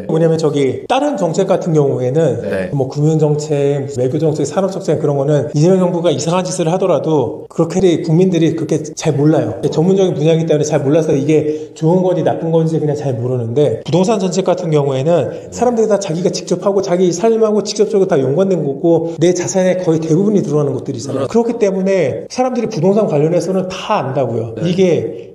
뭐냐면 저기 다른 정책 같은 경우에는 네. 뭐 금융정책, 외교정책, 산업정책 그런 거는 이재명 정부가 이상한 짓을 하더라도 그렇게 국민들이 그렇게 잘 몰라요. 전문적인 분야이기 때문에 잘 몰라서 이게 좋은 건지 나쁜 건지 그냥 잘 모르는데 부동산 정책 같은 경우에는 사람들이 다 자기가 직접 하고 자기 삶하고 직접적으로 다 연관된 거고 내 자산에 거의 대부분이 들어가는 것들이잖아요. 그렇기 때문에 사람들이 부동산 관련해서는 다 안다고요. 네.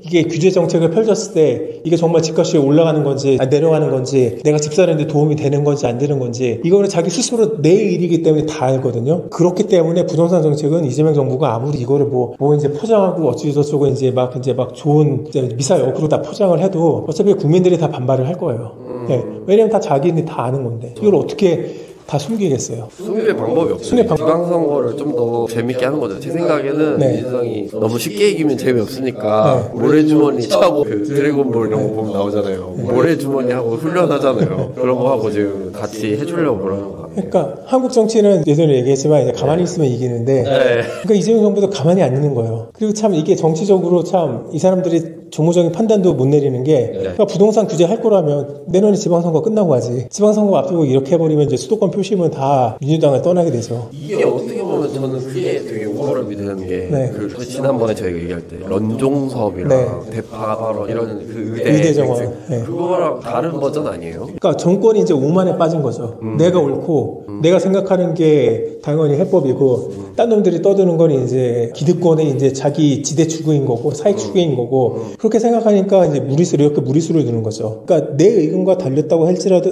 이게 규제 정책을 펼쳤을 때 이게 정말 집값이 올라가는 건지 내려가는 건지 내가 집 사는데 도움이 되는 건지 안 되는 건지 이거는 자기 스스로 내 일이기 때문에 다 알거든요. 그렇기 때문에 부동산 정책은 이재명 정부가 아무리 이거를 뭐 이제 포장하고 어찌저쩌고 이제 막 좋은 이제 미사일 어그로 다 포장을 해도 어차피 국민들이 다 반발을 할 거예요. 네. 왜냐면 다 자기는 다 아는 건데 이걸 어떻게 다 숨기겠어요. 숨길 방법이 없어요. 숨길 방법. 지방선거를 좀 더 재밌게 하는 거죠. 제 생각에는 네. 민주당이 너무 쉽게 이기면 재미없으니까 모래주머니 차고 그 드래곤볼 이런 거 보면 나오잖아요. 모래주머니 하고 훈련하잖아요. 그런 거 하고 지금 같이 해주려고 그러는 거 같아요. 그러니까 한국 정치는 예전에 얘기했지만 이제 가만히 있으면 이기는데 그러니까 이재명 정부도 가만히 안 있는 거예요. 그리고 참 이게 정치적으로 참 이 사람들이 정무적인 판단도 못 내리는 게 그러니까 부동산 규제 할 거라면 내년에 지방선거 끝나고 하지. 지방선거 앞두고 이렇게 해버리면 이제 수도권 표심은 다 민주당을 떠나게 되죠. 이게 어떻게 보면 저는 그게 되게 오버랩이 되는 게 네. 그 지난번에 저희가 얘기할 때 런종섭이랑 네. 대파 발언 이런 그 의대 정원. 쟁쟁. 네. 그거랑 다른 버전 아니에요? 그러니까 정권이 이제 오만에 빠진 거죠. 내가 옳고 내가 생각하는 게 당연히 해법이고 딴 놈들이 떠드는 건 이제 기득권의 이제 자기 지대 추구인 거고 사익 추구인 거고 그렇게 생각하니까 이제 이렇게 무리수를 두는 거죠. 그러니까 내 의견과 달렸다고 할지라도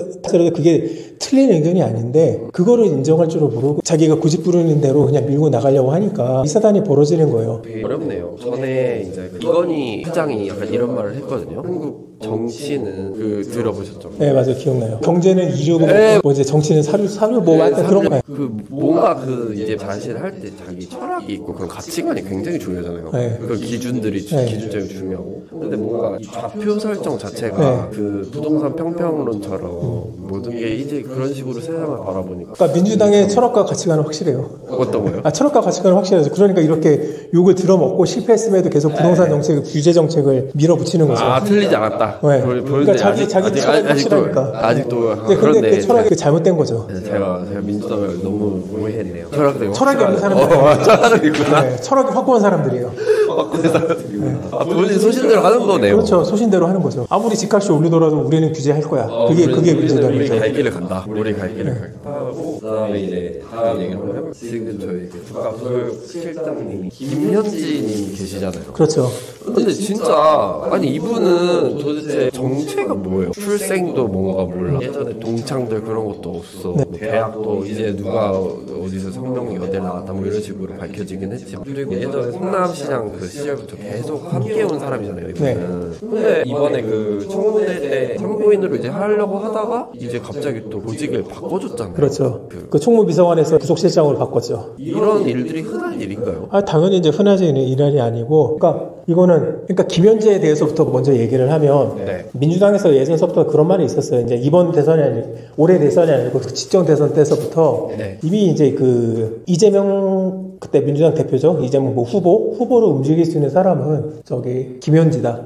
그게 틀린 의견이 아닌데 그거를 인정할 줄을 모르고 자기가 고집부리는 대로 그냥 밀고 나가려고 하니까 이 사단이 벌어지는 거예요. 되게 어렵네요. 전에 이제 이건희 회장이 약간 이런 말을 했거든요. 한국 정치는 들어보셨죠? 네, 맞아요. 기억나요. 경제는 이주고 네. 뭐 이제 정치는 사료 뭐 하여튼 그런 거. 뭔가 이제 자신을 할 때 자기 철학이 있고 그런 가치관이 굉장히 중요하잖아요. 네. 그 기준들이 네. 기준점이 중요하고. 근데 뭔가 이 좌표 설정 자체가 네. 그 부동산 평평론처럼 모든 게 이제 그런 식으로 세상을 바라보니까. 그러니까 민주당의 철학과 가치관은 확실해요. 어떤 거요? 철학과 가치관은 확실하죠. 그러니까 이렇게 욕을 들어먹고 실패했음에도 계속 부동산 정책, 규제 정책을 밀어붙이는 거죠. 틀리지 않았다. 네. 그러니까 자기 철학이 확실하니까. 아직도 근데 그런데 그 철학이 잘못된 거죠. 제가 민주당을 너무 오해했네요. 철학이 없는 사람들. 철학이 있구나. 네, 철학이 확고한 사람들이에요. 본인 소신대로 하는 거네요. 그렇죠. 소신대로 하는 거죠. 아무리 집값이 오르더라도 우리는 규제할 거야. 그게 민주당이죠. 우리 갈 길을 간다. 우리 갈 길을 간다. 하고 그다음에 이제 다음 얘기를 한번 해볼게요. 지금 저희 국가소득 실장님이 김현진님 계시잖아요. 그렇죠. 근데 진짜 아니 이분은 도대체 정체가 뭐예요? 출생도 뭔가 몰라. 예전에 동창들 그런 것도 없어. 뭐 대학도 이제 누가 어디서 성명여대 나왔다 뭐 이런 식으로 밝혀지긴 했지만 그리고 예전에 성남시장 그 시절부터 계속 함께 온 사람이잖아요. 이분은. 근데 이번에 그 청문회 때 참고인으로 이제 하려고 하다가 이제 갑자기 또 보직을 바꿔줬잖아요. 그렇죠. 그 총무비서관에서 부속실장으로 바꿨죠. 이런 일들이 흔한 일인가요? 당연히 이제 흔하지 일이 아니고, 그러니까 김현재에 대해서부터 먼저 얘기를 하면 네. 민주당에서 예전서부터 그런 말이 있었어요. 이제 이번 대선이 아니고 올해 대선이 아니고 직전 대선 때서부터 네. 이미 이제 그 이재명 그때 민주당 대표죠. 이재명 뭐 후보로 움직일 수 있는 사람은 저기 김현지다.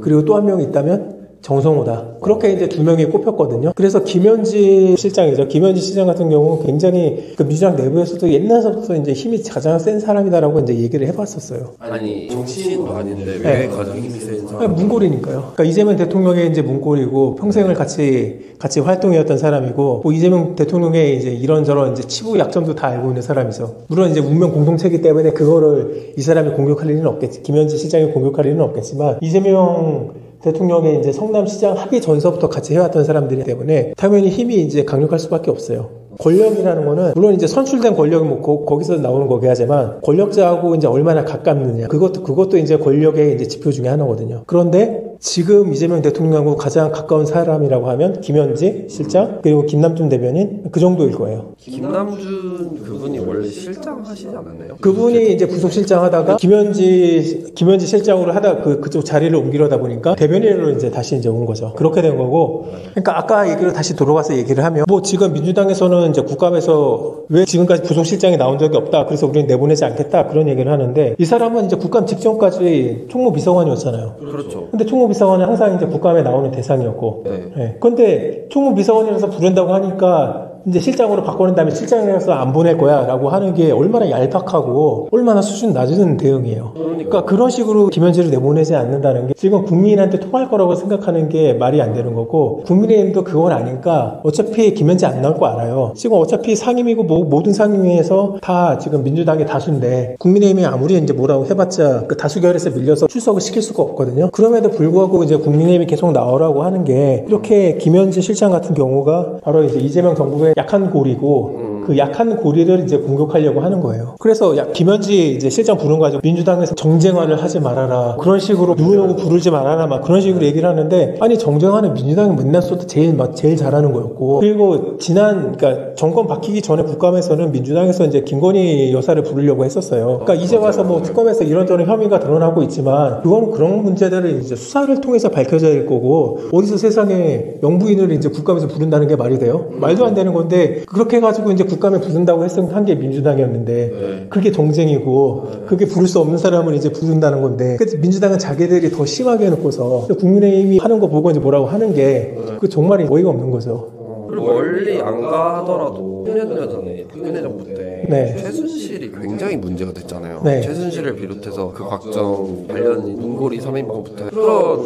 그리고 또 한 명이 있다면 정성호다. 그렇게 이제 두 명이 꼽혔거든요. 그래서 김현지 실장이죠. 김현지 시장 같은 경우 굉장히 그 민주당 내부에서도 옛날서부터 이제 힘이 가장 센 사람이다라고 이제 얘기를 해봤었어요. 아니 정치인도 아닌데 왜 네. 가장 힘이 센 사람? 문고리니까요. 그러니까 이재명 대통령의 이제 문고리고 평생을 같이 활동해왔던 사람이고 뭐 이재명 대통령의 이제 이런저런 이제 치부 약점도 다 알고 있는 사람이죠. 물론 이제 운명 공동체이기 때문에 그거를 이 사람이 공격할 일은 없겠지. 김현지 시장이 공격할 일은 없겠지만 이재명 대통령의 이제 성남시장 하기 전서부터 같이 해왔던 사람들이기 때문에 당연히 힘이 이제 강력할 수밖에 없어요. 권력이라는 거는 물론 이제 선출된 권력은 뭐 거기서 나오는 거긴 하지만 권력자하고 이제 얼마나 가깝느냐 그것도 이제 권력의 이제 지표 중에 하나거든요. 그런데 지금 이재명 대통령하고 가장 가까운 사람이라고 하면 김현지 실장 그리고 김남준 대변인 그 정도일 거예요. 김남준 그분이 원래 실장 하시지 않았나요? 그분이 이제 부속실장 하다가 김현지 실장으로 하다 그쪽 자리를 옮기려다 보니까 대변인으로 이제 다시 이제 온 거죠. 그렇게 된 거고. 그러니까 아까 얘기를 다시 돌아가서 얘기를 하면 뭐 지금 민주당에서는 이제 국감에서 왜 지금까지 부속실장이 나온 적이 없다. 그래서 우리는 내보내지 않겠다. 그런 얘기를 하는데 이 사람은 이제 국감 직전까지 총무비서관이었잖아요. 그렇죠. 근데 총무비서관은 항상 이제 국감에 나오는 대상이었고. 네. 근데 총무비서관이라서 부른다고 하니까 이제 실장으로 바꿔낸 다음에 실장이라서 안 보낼 거야 라고 하는 게 얼마나 얄팍하고 얼마나 수준 낮은 대응이에요. 그러니까 그런 식으로 김현지를 내보내지 않는다는 게 지금 국민한테 통할 거라고 생각하는 게 말이 안 되는 거고 국민의힘도 그건 아니까 어차피 김현지 안 나올 거 알아요. 지금 어차피 상임위고 모든 상임위에서 다 지금 민주당의 다수인데 국민의힘이 아무리 이제 뭐라고 해봤자 그 다수결에서 밀려서 출석을 시킬 수가 없거든요. 그럼에도 불구하고 이제 국민의힘이 계속 나오라고 하는 게 이렇게 김현지 실장 같은 경우가 바로 이제 이재명 정부의 약한 고리고 그 약한 고리를 이제 공격하려고 하는 거예요. 그래서 김현지 이제 실장 부른 거 가지고 민주당에서 정쟁화를 하지 말아라. 그런 식으로 누구누구 부르지 말아라. 막 그런 식으로 얘기를 하는데 아니 정쟁화는 민주당이 맨날 써도 제일 잘하는 거였고 그리고 그러니까 정권 바뀌기 전에 국감에서는 민주당에서 이제 김건희 여사를 부르려고 했었어요. 그러니까 이제 와서 뭐 특검에서 이런저런 혐의가 드러나고 있지만 그건 그런 문제들을 이제 수사를 통해서 밝혀져야 될 거고 어디서 세상에 영부인을 이제 국감에서 부른다는 게 말이 돼요? 말도 안 되는 건데 그렇게 해가지고 이제 국감에 부른다고 한 게 민주당이었는데 그게 정쟁이고 그게 부를 수 없는 사람을 이제 부른다는 건데 그래서 민주당은 자기들이 더 심하게 해놓고서 국민의힘이 하는 거 보고 이제 뭐라고 하는 게 그 정말 어이가 없는 거죠. 그리고 멀리 안 가더라도 10년 전에 박근혜 정부 때 네. 최순실이 굉장히 문제가 됐잖아요. 네. 최순실을 비롯해서 그 각종 관련 문고리 3인방부터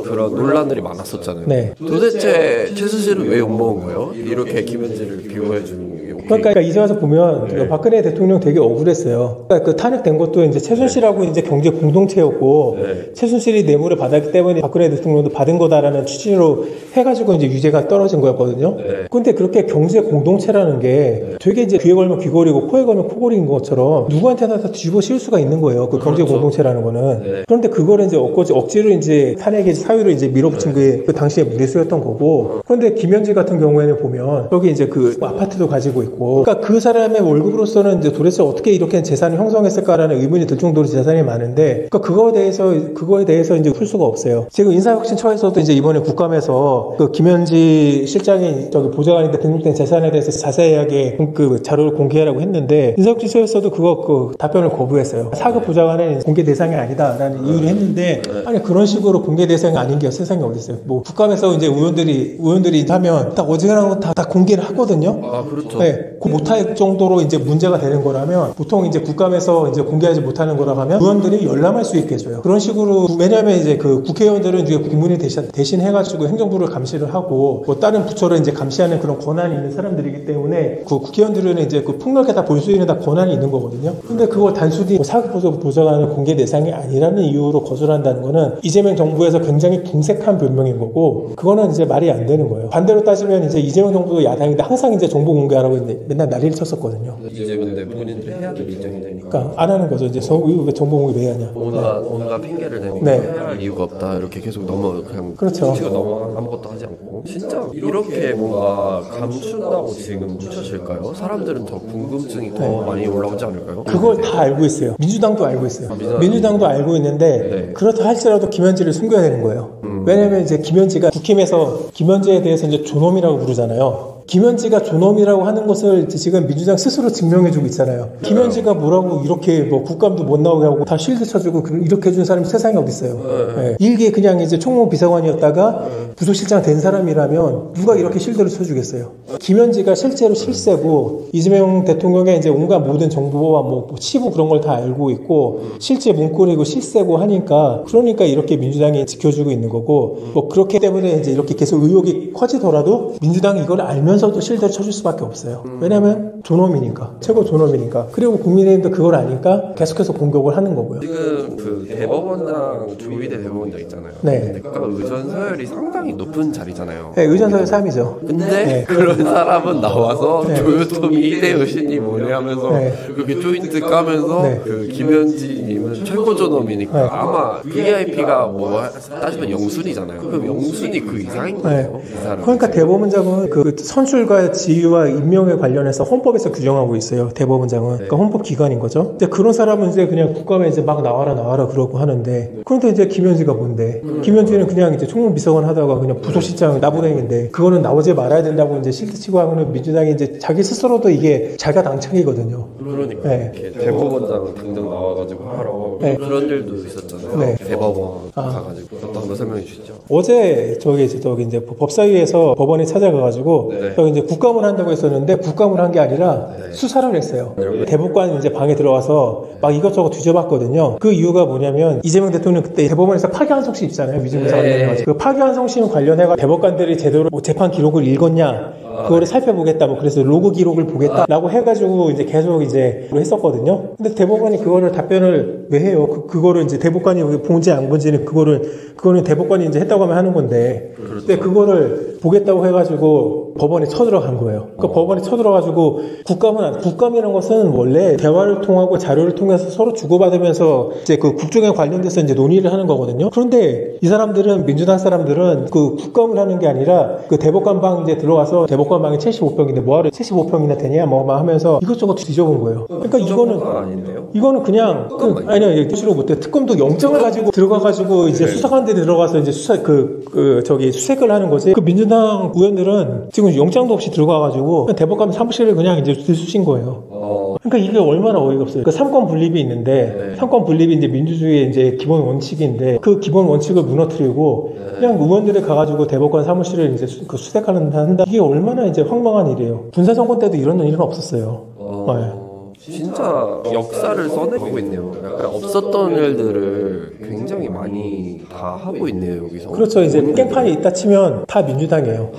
그런 논란들이 많았었잖아요. 네. 도대체 최순실은 왜 욕먹은 거예요? 이렇게 김현지를 비호해주는 게 그러니까 이제 와서 보면 네. 박근혜 대통령 되게 억울했어요. 그러니까 그 탄핵된 것도 이제 최순실하고 이제 경제 공동체였고 네. 최순실이 뇌물을 받았기 때문에 박근혜 대통령도 받은 거다라는 취지로 해가지고 이제 유죄가 떨어진 거였거든요. 네. 근데 그렇게 경제 공동체라는 게 되게 이제 귀에 걸면 귀걸이고 코에 걸면 코걸이인 것처럼 누구한테나 다 뒤집어 씌울 수가 있는 거예요. 그 경제 공동체라는 거는. 네. 그런데 그거를 이제 억지로 이제 탄핵의 사유로 이제 밀어붙인 게 그 당시에 무리수였던 거고. 그런데 김현지 같은 경우에는 보면 여기 이제 그 아파트도 가지고 있고, 그러니까 그 사람의 월급으로서는 이제 도대체 어떻게 이렇게 재산을 형성했을까라는 의문이 들 정도로 재산이 많은데, 그러니까 그거에 대해서 이제 풀 수가 없어요. 지금 인사혁신처에서도 이제 이번에 국감에서 그 김현지 실장이 저기 보좌관인데 등록된 재산에 대해서 자세하게 그 자료를 공개하라고 했는데, 인사혁신처에서도 그거 답변을 거부했어요. 4급 보좌관은 공개 대상이 아니다라는 이유를 했는데, 아니 그런 식으로 공개 대상이 아닌 게 세상에 어디 있어요. 뭐 국감에서 이제 의원들이 하면 다 어지간한 거 다 공개를 하거든요. 아, 그렇죠. 네, 그 못할 정도로 이제 문제가 되는 거라면, 보통 이제 국감에서 이제 공개하지 못하는 거라 하면 의원들이 열람할 수 있게 해줘요. 그런 식으로. 왜냐하면 이제 그 국회의원들은 이제 국민이 대신 해가지고 행정부를 감시를 하고 뭐 다른 부처를 이제 감시하는 그런 권한이 있는 사람들이기 때문에, 그 국회의원들은 이제 그 폭넓게 다 볼 수 있는 다 권한이 있는 거거든요. 근데 그걸 단순히 사급 보좌관은 공개 대상이 아니라는 이유로 거절한다는 거는 이재명 정부에서 굉장히 궁색한 변명인 거고, 그거는 이제 말이 안 되는 거예요. 반대로 따지면 이제 이재명 정부도 야당인데 항상 이제 정보 공개하라고 맨날 난리를 쳤었거든요. 이제 근데 본인들이 해야 될 입장이 되니까. 그러니까 안 하는 거죠. 이제 왜 정보 공개 왜 하냐. 온갖 핑계를 대니까 네. 해야 할 이유가 없다. 이렇게 계속 그냥 그렇죠. 정치가 아무것도 하지 않고. 진짜 이렇게 뭔가 감춘다고 지금 묻혀질까요? 사람들은 더 궁금증이 더 많이 올라오지 않을까요? 그걸 다 알고 있어요. 민주당도 알고 있어요. 민주당도 알고 있는데, 네. 그렇다 할지라도 김현지를 숨겨야 되는 거예요. 왜냐면 이제 김현지가 국힘에서 김현지에 대해서 이제 존엄이라고 부르잖아요. 김현지가 존엄이라고 하는 것을 지금 민주당 스스로 증명해주고 있잖아요. 김현지가 뭐라고 이렇게 뭐 국감도 못 나오게 하고 다 실드 쳐주고 이렇게 해준 사람이 세상에 어딨어요. 네. 일개 그냥 이제 총무 비서관이었다가 부속실장 된 사람이라면 누가 이렇게 실드를 쳐주겠어요. 김현지가 실제로 실세고, 이재명 대통령의 이제 온갖 모든 정보와 뭐 치부 그런 걸 다 알고 있고, 실제 문고리고 실세고 하니까, 그러니까 이렇게 민주당이 지켜주고 있는 거고, 뭐 그렇기 때문에 이제 이렇게 계속 의혹이 커지더라도 민주당이 이걸 알면서도 실드를 쳐줄 수밖에 없어요. 왜냐면 존엄이니까, 최고 존엄이니까. 그리고 국민의힘도 그걸 아니까 계속해서 공격을 하는 거고요. 지금 그 대법원장, 조희대 대법원장 있잖아요. 네. 그러니까 의전 서열이 상당히 높은 자리잖아요. 네, 의전서열 3이죠. 근데 네. 그런 사람은 나와서 네. 조효tom이 이대여신이 뭐냐 하면서 네. 그렇게 조인트 까면서 네. 그 김현지님은 최고 존엄이니까 네. 아마 VIP가 뭐 따지면 영순이잖아요. 그럼 영순이 그 이상인 거예요. 이 사람. 그러니까 대법원장은 그 선출과 지위와 임명에 관련해서 헌법에서 규정하고 있어요. 대법원장은. 그러니까 헌법 기관인 거죠. 근데 그런 사람은 이제 그냥 국감에 이제 막 나와라 그러고 하는데, 그런데 이제 김현지가 뭔데? 김현지는 그냥 이제 총무 비서관 하다가 그냥 부속실장 나부랭인데, 그거는 나오지 말아야 된다고 이제 실드 치고 하면 민주당이 이제 자기 스스로도 이게 자기가 당착이거든요. 그러니까 네. 이렇게 대법원장은 당장 나와가지고 하러 네. 그런 일도 있었잖아요. 네. 대법원 가가지고 그것도 한번 설명해 주시죠. 어제 저기 이제 법사위에서 법원에 찾아가가지고 네. 저기 이제 국감을 한다고 했었는데, 국감을 한 게 아니라 네. 수사를 했어요. 대법관 이제 방에 들어가서 막 이것저것 뒤져봤거든요. 그 이유가 뭐냐면, 이재명 대통령 그때 대법원에서 파기환송심 있잖아요. 위증교사 관련해가지고. 그 파기환송심 관련해가 대법관들이 제대로 뭐 재판 기록을 읽었냐, 그거를 살펴보겠다, 뭐 그래서 로그 기록을 보겠다라고 해가지고 이제 계속 이제 했었거든요. 근데 대법관이 그거를 답변을 왜 해요? 그거를 이제 대법관이 본지 안 본지는 그거는 대법관이 이제 했다고 하면 하는 건데, 근데 그거를 보겠다고 해가지고 법원에 쳐들어간 거예요. 그 법원에 쳐들어가지고 국감이라는 것은 원래 대화를 통하고 자료를 통해서 서로 주고받으면서 이제 그 국정에 관련돼서 이제 논의를 하는 거거든요. 그런데 이 사람들은, 민주당 사람들은 그 국감을 하는 게 아니라 그 대법관 방 이제 들어가서 대법관 방이 75평인데 뭐하러 75평이나 되냐 뭐 하면서 이것저것 뒤져본 거예요. 그러니까 이거는 그냥 아니요, 실로 못해. 특검도 영장을 가지고 들어가가지고 이제 수사관들이 들어가서 이제 수색을 하는 거지. 그 민주당 의원들은 지금 영장도 없이 들어가가지고 대법관 사무실을 그냥 이제 들쑤신 거예요. 그러니까 이게 얼마나 어이가 없어요. 그 삼권 분립이 있는데, 삼권 분립이 이제 민주주의의 이제 기본 원칙인데, 그 기본 원칙을 무너뜨리고 그냥 의원들이 가가지고 대법관 사무실을 이제 그 수색한다. 이게 얼마나 이제 황망한 일이에요. 군사정권 때도 이런 일은 없었어요. 네. 진짜 역사를 써내고 있네요. 약간 없었던 일들을 굉장히 많이 다 하고 있네요, 여기서. 그렇죠. 이제 깽판이 있다 치면 다 민주당이에요.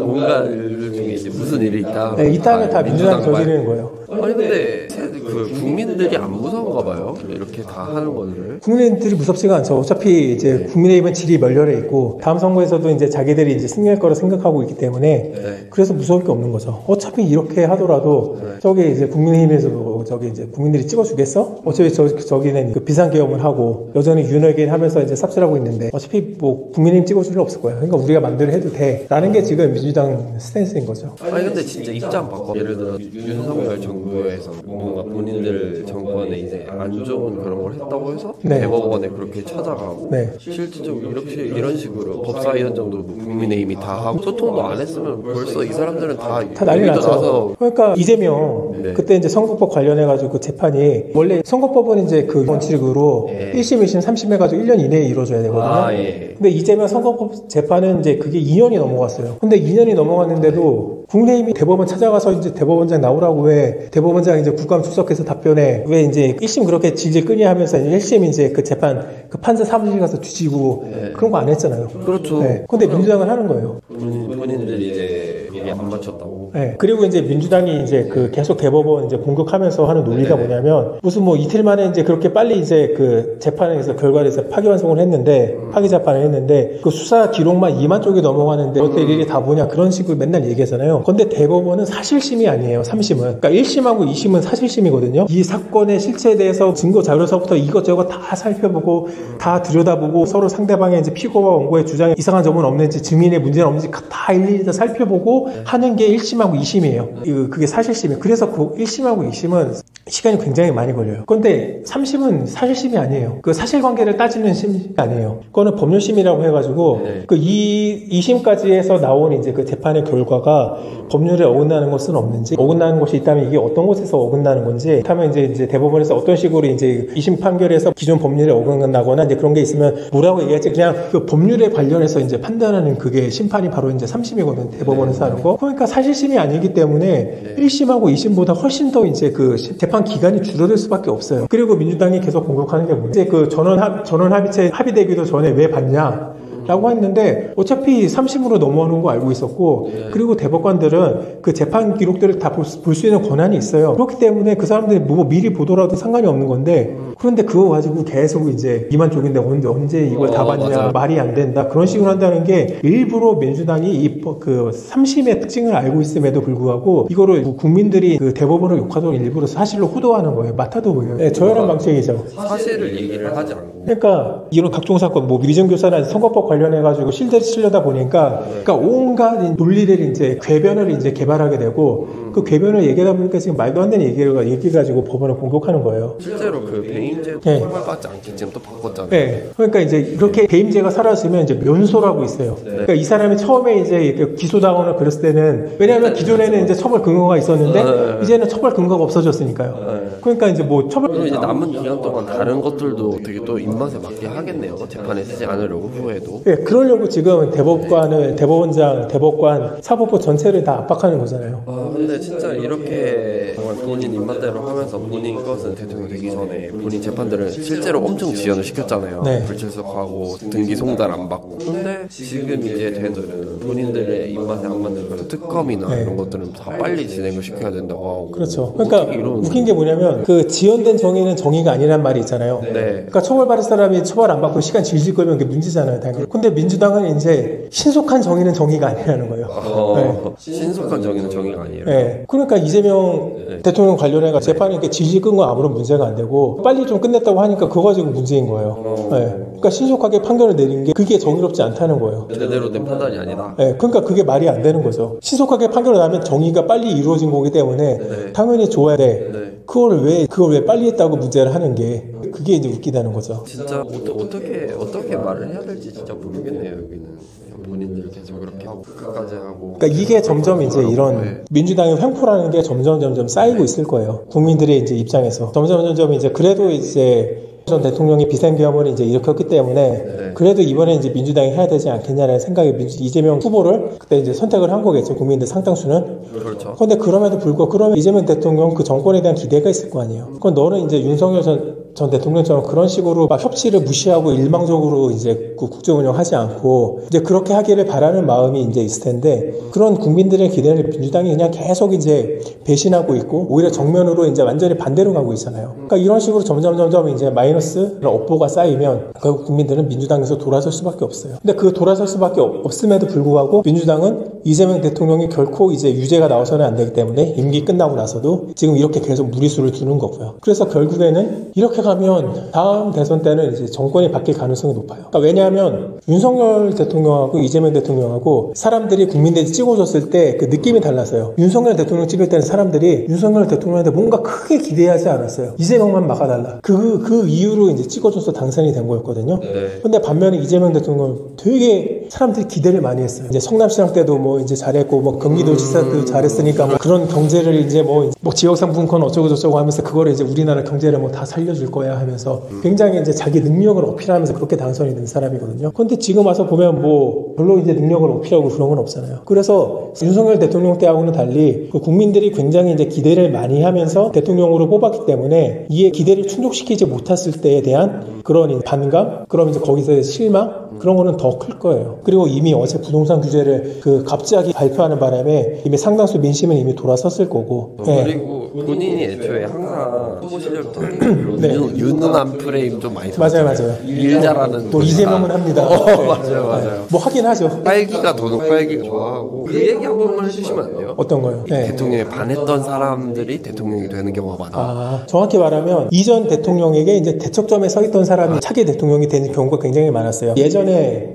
온갖 일 중에 이제 무슨 일이 있다. 네, 있다면 다 민주당이 말. 저지르는 거예요. 아니 근데 그 국민들이 안 무서운가 봐요. 이렇게 다 하는 거를. 국민들이 무섭지가 않죠. 어차피 이제 국민의힘은 질이 멸렬해 있고 다음 선거에서도 이제 자기들이 이제 승리할 거라 생각하고 있기 때문에 그래서 무서울 게 없는 거죠. 어차피 이렇게 하더라도 저기 이제 국민의힘에서 저기 이제 국민들이 찍어주겠어? 어차피 저기는 그 비상계엄을 하고 여전히 윤핵인 하면서 이제 삽질하고 있는데 어차피 뭐 국민의힘 찍어줄 일 없을 거야. 그러니까 우리가 마음대로 해도 돼라는 게 지금 민주당 스탠스인 거죠. 아니 근데 진짜 입장 바꿔. 예를 들어 윤석열 정부에서 뭔가 본인들 정권에 이제 안 좋은 그런 걸 했다고 해서 네. 대법원에 그렇게 찾아가고 네. 실질적으로 이런 식으로 법사위원장도 국민의힘이 다 하고 소통도 안 했으면 벌써 이 사람들은 다 난리 여기도 났죠. 나서 그러니까 이재명 네. 그때 이제 선거법 관련해가지고 그 재판이 원래 선거법은 이제 그 원칙으로 1심, 2심, 3심 해가지고 1년 이내에 이루어져야 되거든요. 아, 예. 근데 이재명 선거법 재판은 이제 그게 2년이 넘어갔어요. 근데 2년이 넘어갔는데도 국민의힘이 대법원 찾아가서 이제 대법원장 나오라고 왜 대법원장 이제 국감 출석해서 답변에 왜 이제 1심 그렇게 질질 끄냐 하면서 이제 1심 이제 그 재판 그 판사 사무실 가서 뒤지고 그런 거 안 했잖아요. 그렇죠. 네. 근데 민주당은 하는 거예요. 본인들이 이제 이게 안 맞췄다고. 네. 그리고 이제 민주당이 이제 그 계속 대법원 이제 공격하면서 하는 논리가 뭐냐면 무슨 뭐 이틀 만에 이제 그렇게 빨리 이제 그 재판에서 결과를 이제 파기환송을 했는데 파기 재판을 했는데 그 수사 기록만 2만 쪽이 넘어가는데 어떻게 일이 다 보냐 그런 식으로 맨날 얘기하잖아요. 근데 대법원은 사실심이 아니에요. 3심은. 그러니까 1심하고 2심은 사실심이거든요. 이 사건의 실체에 대해서 증거 자료서부터 이것저것 다 살펴보고 다 들여다보고 서로 상대방의 이제 피고와 원고의 주장에 이상한 점은 없는지 증인의 문제는 없는지 다 일일이 다 살펴보고 하는 게 1심하고 2심이에요. 그게 사실심이에요. 그래서 그 1심하고 2심은 시간이 굉장히 많이 걸려요. 그런데 3심은 사실심이 아니에요. 그 사실관계를 따지는 심이 아니에요. 그거는 법률심이라고 해가지고 그 2심까지 해서 나온 이제 그 재판의 결과가 법률에 어긋나는 것은 없는지 어긋나는 것이 있다면 이게 어떤 곳에서 어긋나는 건지 그렇다면 이제 대법원에서 어떤 식으로 이제 2심 판결에서 기존 법률에 어긋나거나 이제 그런 게 있으면 뭐라고 얘기할지 그냥 그 법률에 관련해서 이제 판단하는 그게 심판이 바로 이제 3심이거든요. 대법원에서 하는 거. 그러니까 사실심이 아니기 때문에 1심하고 2심보다 훨씬 더 이제 그 재판 기간이 줄어들 수밖에 없어요. 그리고 민주당이 계속 공격하는 게 뭐냐. 이제 그 전원 합의체 합의되기도 전에 왜 받냐? 라고 했는데 어차피 3심으로 넘어오는 거 알고 있었고 그리고 대법관들은 그 재판 기록들을 다 볼 수 있는 권한이 있어요. 그렇기 때문에 그 사람들이 뭐 미리 보더라도 상관이 없는 건데 그런데 그거 가지고 계속 이제 2만 쪽인데 언제 이걸 다 봤냐 맞아요. 말이 안 된다 그런 식으로 한다는 게 일부러 민주당이 그 3심의 특징을 알고 있음에도 불구하고 이거를 국민들이 그 대법원을 욕하도록 일부러 사실로 호도하는 거예요. 맡아도 보여요. 네, 저혈한 방식이죠. 사실을 얘기를 하지 않고. 그러니까 이런 각종 사건, 뭐 위증교사나 선거법 관련해가지고 실대를 치려다 보니까, 그러니까 온갖 논리를 이제 궤변을 이제 개발하게 되고 그 궤변을 얘기하다 보니까 지금 말도 안 되는 얘기를 얘기해가지고 법원을 공격하는 거예요. 실제로 그 배임죄 네. 처벌받지 않게 지금 또 바꿨잖아요. 네. 그러니까 이제 이렇게 배임죄가 사라지면 이제 면소라고 있어요. 그러니까 이 사람이 처음에 이제 기소당하거나 그랬을 때는 왜냐하면 기존에는 이제 처벌 근거가 있었는데 이제는 처벌 근거가 없어졌으니까요. 그러니까 이제 뭐 처벌 그리고 이제 남은 기간 동안 다른 것들도 어떻게 또 입맛에 맞게 하겠네요. 재판에 쓰지 않으려고 후에도. 예, 그러려고 지금 대법관, 사법부 전체를 다 압박하는 거잖아요. 근데 진짜 이렇게 정말 본인 입맛대로 하면서 본인 것은 대통령 되기 전에 본인 재판들은 실제로 엄청 지연을 시켰잖아요. 네. 불출석하고 등기 송달 안 받고. 근데 지금 이제 되들은 본인들의 입맛에 안 맞는 그런 특검이나 네. 이런 것들은 다 빨리 진행을 시켜야 된다고 하고. 그렇죠. 그러니까 어떻게 이런 웃긴 게 뭐냐면 그 지연된 정의는 정의가 아니란 말이 있잖아요. 네. 그러니까 처벌받을 사람이 처벌 안 받고 시간 질질 끌면 그게 문제잖아요, 당연히. 근데 민주당은 이제 신속한 정의는 정의가 아니라는 거예요. 신속한 정의는 정의가 아니에요. 네. 그러니까 이재명 대통령 관련해가 재판이 이렇게 질질 끈 건 아무런 문제가 안 되고 빨리 좀 끝냈다고 하니까 그거 가지고 문제인 거예요. 네. 그러니까 신속하게 판결을 내린 게 그게 정의롭지 않다는 거예요. 제대로 된 판단이 아니다. 네, 그러니까 그게 말이 안 되는 거죠. 신속하게 판결을 나면 정의가 빨리 이루어진 거기 때문에 당연히 좋아야 돼. 그걸 왜 빨리 했다고 문제를 하는 게 그게 이제 웃기다는 거죠. 진짜 어떻게 말을 해야 될지 진짜 모르겠네요. 여기는 본인들 계속 그렇게 하고 끝까지 하고. 그러니까 이게 점점 이제 이런 민주당의 횡포라는 게 점점 쌓이고 있을 거예요. 국민들의 이제 입장에서 점점 이제 그래도 이제 전 대통령이 비상계엄을 이제 일으켰기 때문에 그래도 이번에 이제 민주당이 해야 되지 않겠냐는 생각에 이재명 후보를 그때 이제 선택을 한 거겠죠. 국민들 상당수는. 그렇죠. 그런데 그럼에도 불구하고 그러면 이재명 대통령 그 정권에 대한 기대가 있을 거 아니에요. 그건 너는 이제 윤석열 전 전 대통령처럼 그런 식으로 막 협치를 무시하고 일방적으로 이제 그 국정 운영하지 않고 이제 그렇게 하기를 바라는 마음이 이제 있을 텐데 그런 국민들의 기대를 민주당이 그냥 계속 이제 배신하고 있고 오히려 정면으로 이제 완전히 반대로 가고 있잖아요. 그러니까 이런 식으로 점점 이제 마이너스 업보가 쌓이면 결국 국민들은 민주당에서 돌아설 수밖에 없어요. 근데 그 돌아설 수밖에 없음에도 불구하고 민주당은 이재명 대통령이 결코 이제 유죄가 나와서는 안 되기 때문에 임기 끝나고 나서도 지금 이렇게 계속 무리수를 두는 거고요. 그래서 결국에는 이렇게 가면 다음 대선 때는 이제 정권이 바뀔 가능성이 높아요. 그러니까 왜냐하면 윤석열 대통령하고 이재명 대통령하고 사람들이 국민들이 찍어줬을 때 그 느낌이 달랐어요. 윤석열 대통령 찍을 때는 사람들이 윤석열 대통령한테 뭔가 크게 기대하지 않았어요. 이재명만 막아달라. 그 이유로 이제 찍어줘서 당선이 된 거였거든요. 근데 반면에 이재명 대통령 되게 사람들이 기대를 많이 했어요. 이제 성남시장 때도 뭐 이제 잘했고 뭐 경기도지사도 잘했으니까 뭐 그런 경제를 이제 뭐 지역상품권 어쩌고 저쩌고 하면서 그거를 이제 우리나라 경제를 뭐 다 살려줄 거야 하면서 굉장히 이제 자기 능력을 어필하면서 그렇게 당선이 된 사람이거든요. 근데 지금 와서 보면 뭐 별로 이제 능력을 어필하고 그런 건 없잖아요. 그래서 윤석열 대통령 때하고는 달리 그 국민들이 굉장히 이제 기대를 많이 하면서 대통령으로 뽑았기 때문에 이에 기대를 충족시키지 못했을 때에 대한 그런 반감, 그럼 이제 거기서 실망 그런 거는 더 클 거예요. 그리고 이미 어제 부동산 규제를 그 갑자기 발표하는 바람에 이미 상당수 민심은 이미 돌아섰을 거고. 그리고 본인이 애초에 항상 후보 실력 윤능한 프레임 좀 많이 맞아요. 일 잘하는 또 이재명은 합니다. 맞아요. 뭐 하긴 하죠. 빨기가 도둑 빨기가 좋아하고 그 얘기 한 번만 해주시면 안 돼요? 어떤 거요? 대통령에 반했던 사람들이 대통령이 되는 경우가 많아. 정확히 말하면 이전 대통령에게 이제 대척점에 서 있던 사람이 차기 대통령이 되는 경우가 굉장히 많았어요. 예전에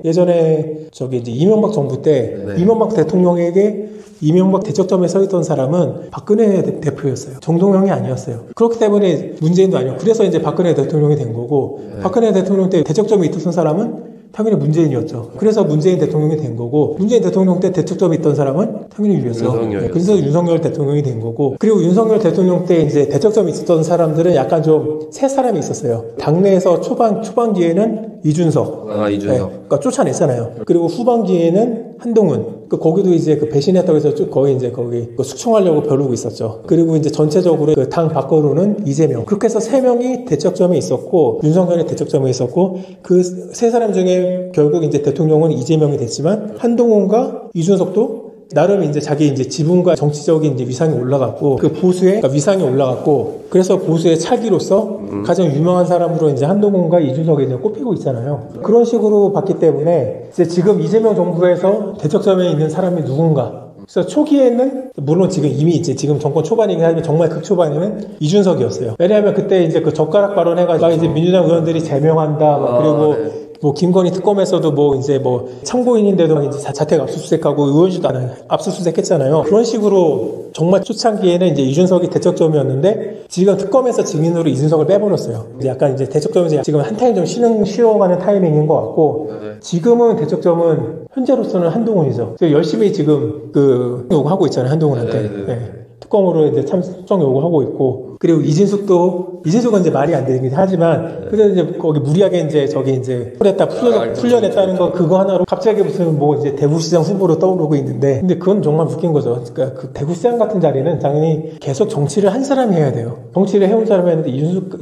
저기 이제 이명박 정부 때 이명박 대통령에게 이명박 대척점에 서 있던 사람은 박근혜 대표였어요. 정동영이 아니었어요. 그렇기 때문에 문재인도 아니었고 그래서 이제 박근혜 대통령이 된 거고 박근혜 대통령 때 대척점에 있었던 사람은 당연히 문재인이었죠. 그래서 문재인 대통령이 된 거고 문재인 대통령 때 대척점에 있던 사람은 당연히 유였죠. 그래서 윤석열 대통령이 된 거고 그리고 윤석열 대통령 때 이제 대척점에 있었던 사람들은 약간 좀 세 사람이 있었어요. 당내에서 초반기에는 이준석. 그러니까 쫓아냈잖아요. 그리고 후반기에는 한동훈. 거기도 이제 그 배신했다고 해서 거의 이제 거기 숙청하려고 벼르고 있었죠. 그리고 이제 전체적으로 그 당 밖으로는 이재명. 그렇게 해서 세 명이 대척점에 있었고 윤석열이 대척점에 있었고 그 세 사람 중에 결국 이제 대통령은 이재명이 됐지만 한동훈과 이준석도 나름 이제 자기 이제 지분과 정치적인 이제 위상이 올라갔고 그 보수의 그러니까 위상이 올라갔고 그래서 보수의 차기로서 가장 유명한 사람으로 이제 한동훈과 이준석이 이제 꼽히고 있잖아요. 그런 식으로 봤기 때문에 이제 지금 이재명 정부에서 대척점에 있는 사람이 누군가. 그래서 초기에는 물론 지금 이미 이제 지금 정권 초반이긴 하지만 정말 극초반에는 이준석이었어요. 왜냐하면 그때 이제 그 젓가락 발언해가지고 이제 민주당 의원들이 제명한다 그리고 뭐 김건희 특검에서도 뭐 이제 뭐 참고인인데도 이제 자택 압수수색하고 의원실도 압수수색했잖아요. 그런 식으로 정말 초창기에는 이제 이준석이 대척점이었는데 지금 특검에서 증인으로 이준석을 빼버렸어요. 이제 약간 이제 대척점은 지금 한 타임 좀 쉬어가는 타이밍인 것 같고 지금은 대척점은 현재로서는 한동훈이죠. 열심히 지금 그 요구하고 있잖아요. 한동훈한테. 특검으로 이제 참정 요구하고 있고 그리고 이진숙은 이제 말이 안 되긴 하지만 그래서 이제 거기 무리하게 이제 저기 이제 풀려냈다는 거 그거 하나로 갑자기 무슨 뭐 이제 대구시장 후보로 떠오르고 있는데 근데 그건 정말 웃긴 거죠. 그러니까 그 대구시장 같은 자리는 당연히 계속 정치를 한 사람이 해야 돼요. 정치를 해온 사람이 했는데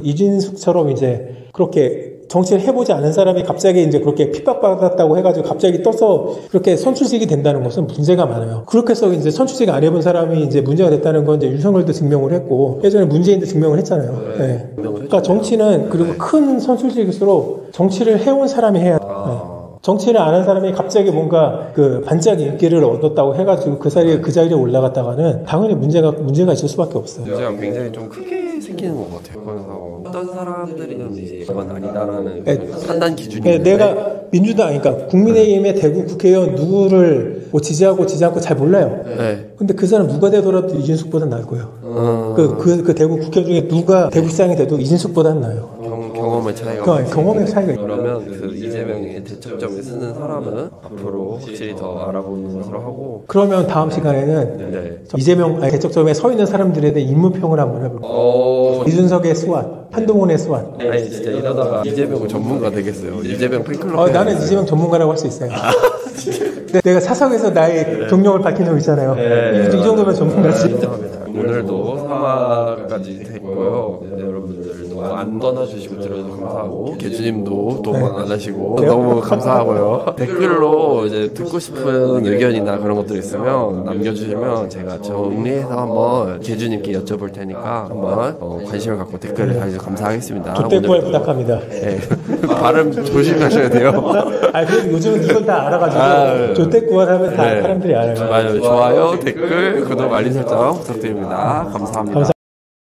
이진숙처럼 이제 그렇게 정치를 해보지 않은 사람이 갑자기 이제 그렇게 핍박받았다고 해가지고 갑자기 떠서 그렇게 선출직이 된다는 것은 문제가 많아요. 그렇게 해서 이제 선출직 안 해본 사람이 이제 문제가 됐다는 건 이제 윤석열도 증명을 했고 예전에 문재인도 증명을 했잖아요. 그러니까 정치는 그리고 큰 선출직일수록 정치를 해온 사람이 해야 돼요. 정치를 안 한 사람이 갑자기 뭔가 그 반짝 인기를 얻었다고 해가지고 그 자리에 올라갔다가는 당연히 문제가 있을 수밖에 없어요. 문제가 굉장히 좀 크게 생기는 것 같아요. 그래서 어떤 사람들이는 이제 그건 아니다라는 판단 기준이 있는데 내가 민주당 그러니까 국민의힘의 대구 국회의원 누구를 뭐 지지하고 지지 않고 잘 몰라요. 근데 그 사람 누가 되더라도 이진숙보단 나을 거예요. 그 대구 국회 중에 누가 대구시장이 돼도 이진숙보단 나아요. 경험의 차이가 경험의 차이가 있어요. 그러면 그 이재명의 대척점에 쓰는 사람은 앞으로 확실히 더 알아보는 것으로 하고 그러면 다음 시간에는 이재명 대척점에 서 있는 사람들에 대해 인물평을 한번 해볼게요. 이준석의 수완, 한동훈의 수완. 아니 진짜 이러다가 이재명 전문가 되겠어요. 이재명 팬클럽. 나는 이재명 전문가라고 할 수 있어요. 내가 사석에서 나의 경력을 밝힌 적 있잖아요. 이 정도면 전문가지. 오늘도 3화까지 됐고요. 네, 여러분들 너무 안 떠나주시고 들어줘서 감사하고 개주님도 도움 안 하시고 너무 감사하고요. 댓글로 이제 듣고 싶은 의견이나 그런 것들 있으면 남겨주시면 제가 정리해서 한번 개주님께 여쭤볼 테니까 한번 관심을 갖고 댓글을 달아주셔서 감사하겠습니다. 조태구알 부탁합니다. 네. 발음 조심하셔야 돼요. 아, 그래도 요즘은 이걸 다 알아가지고 조태구알 하면 다 네. 사람들이 알아요. 맞아요. 좋아요, 댓글, 구독, 알림 설정 부탁드립니다. 감사합니다.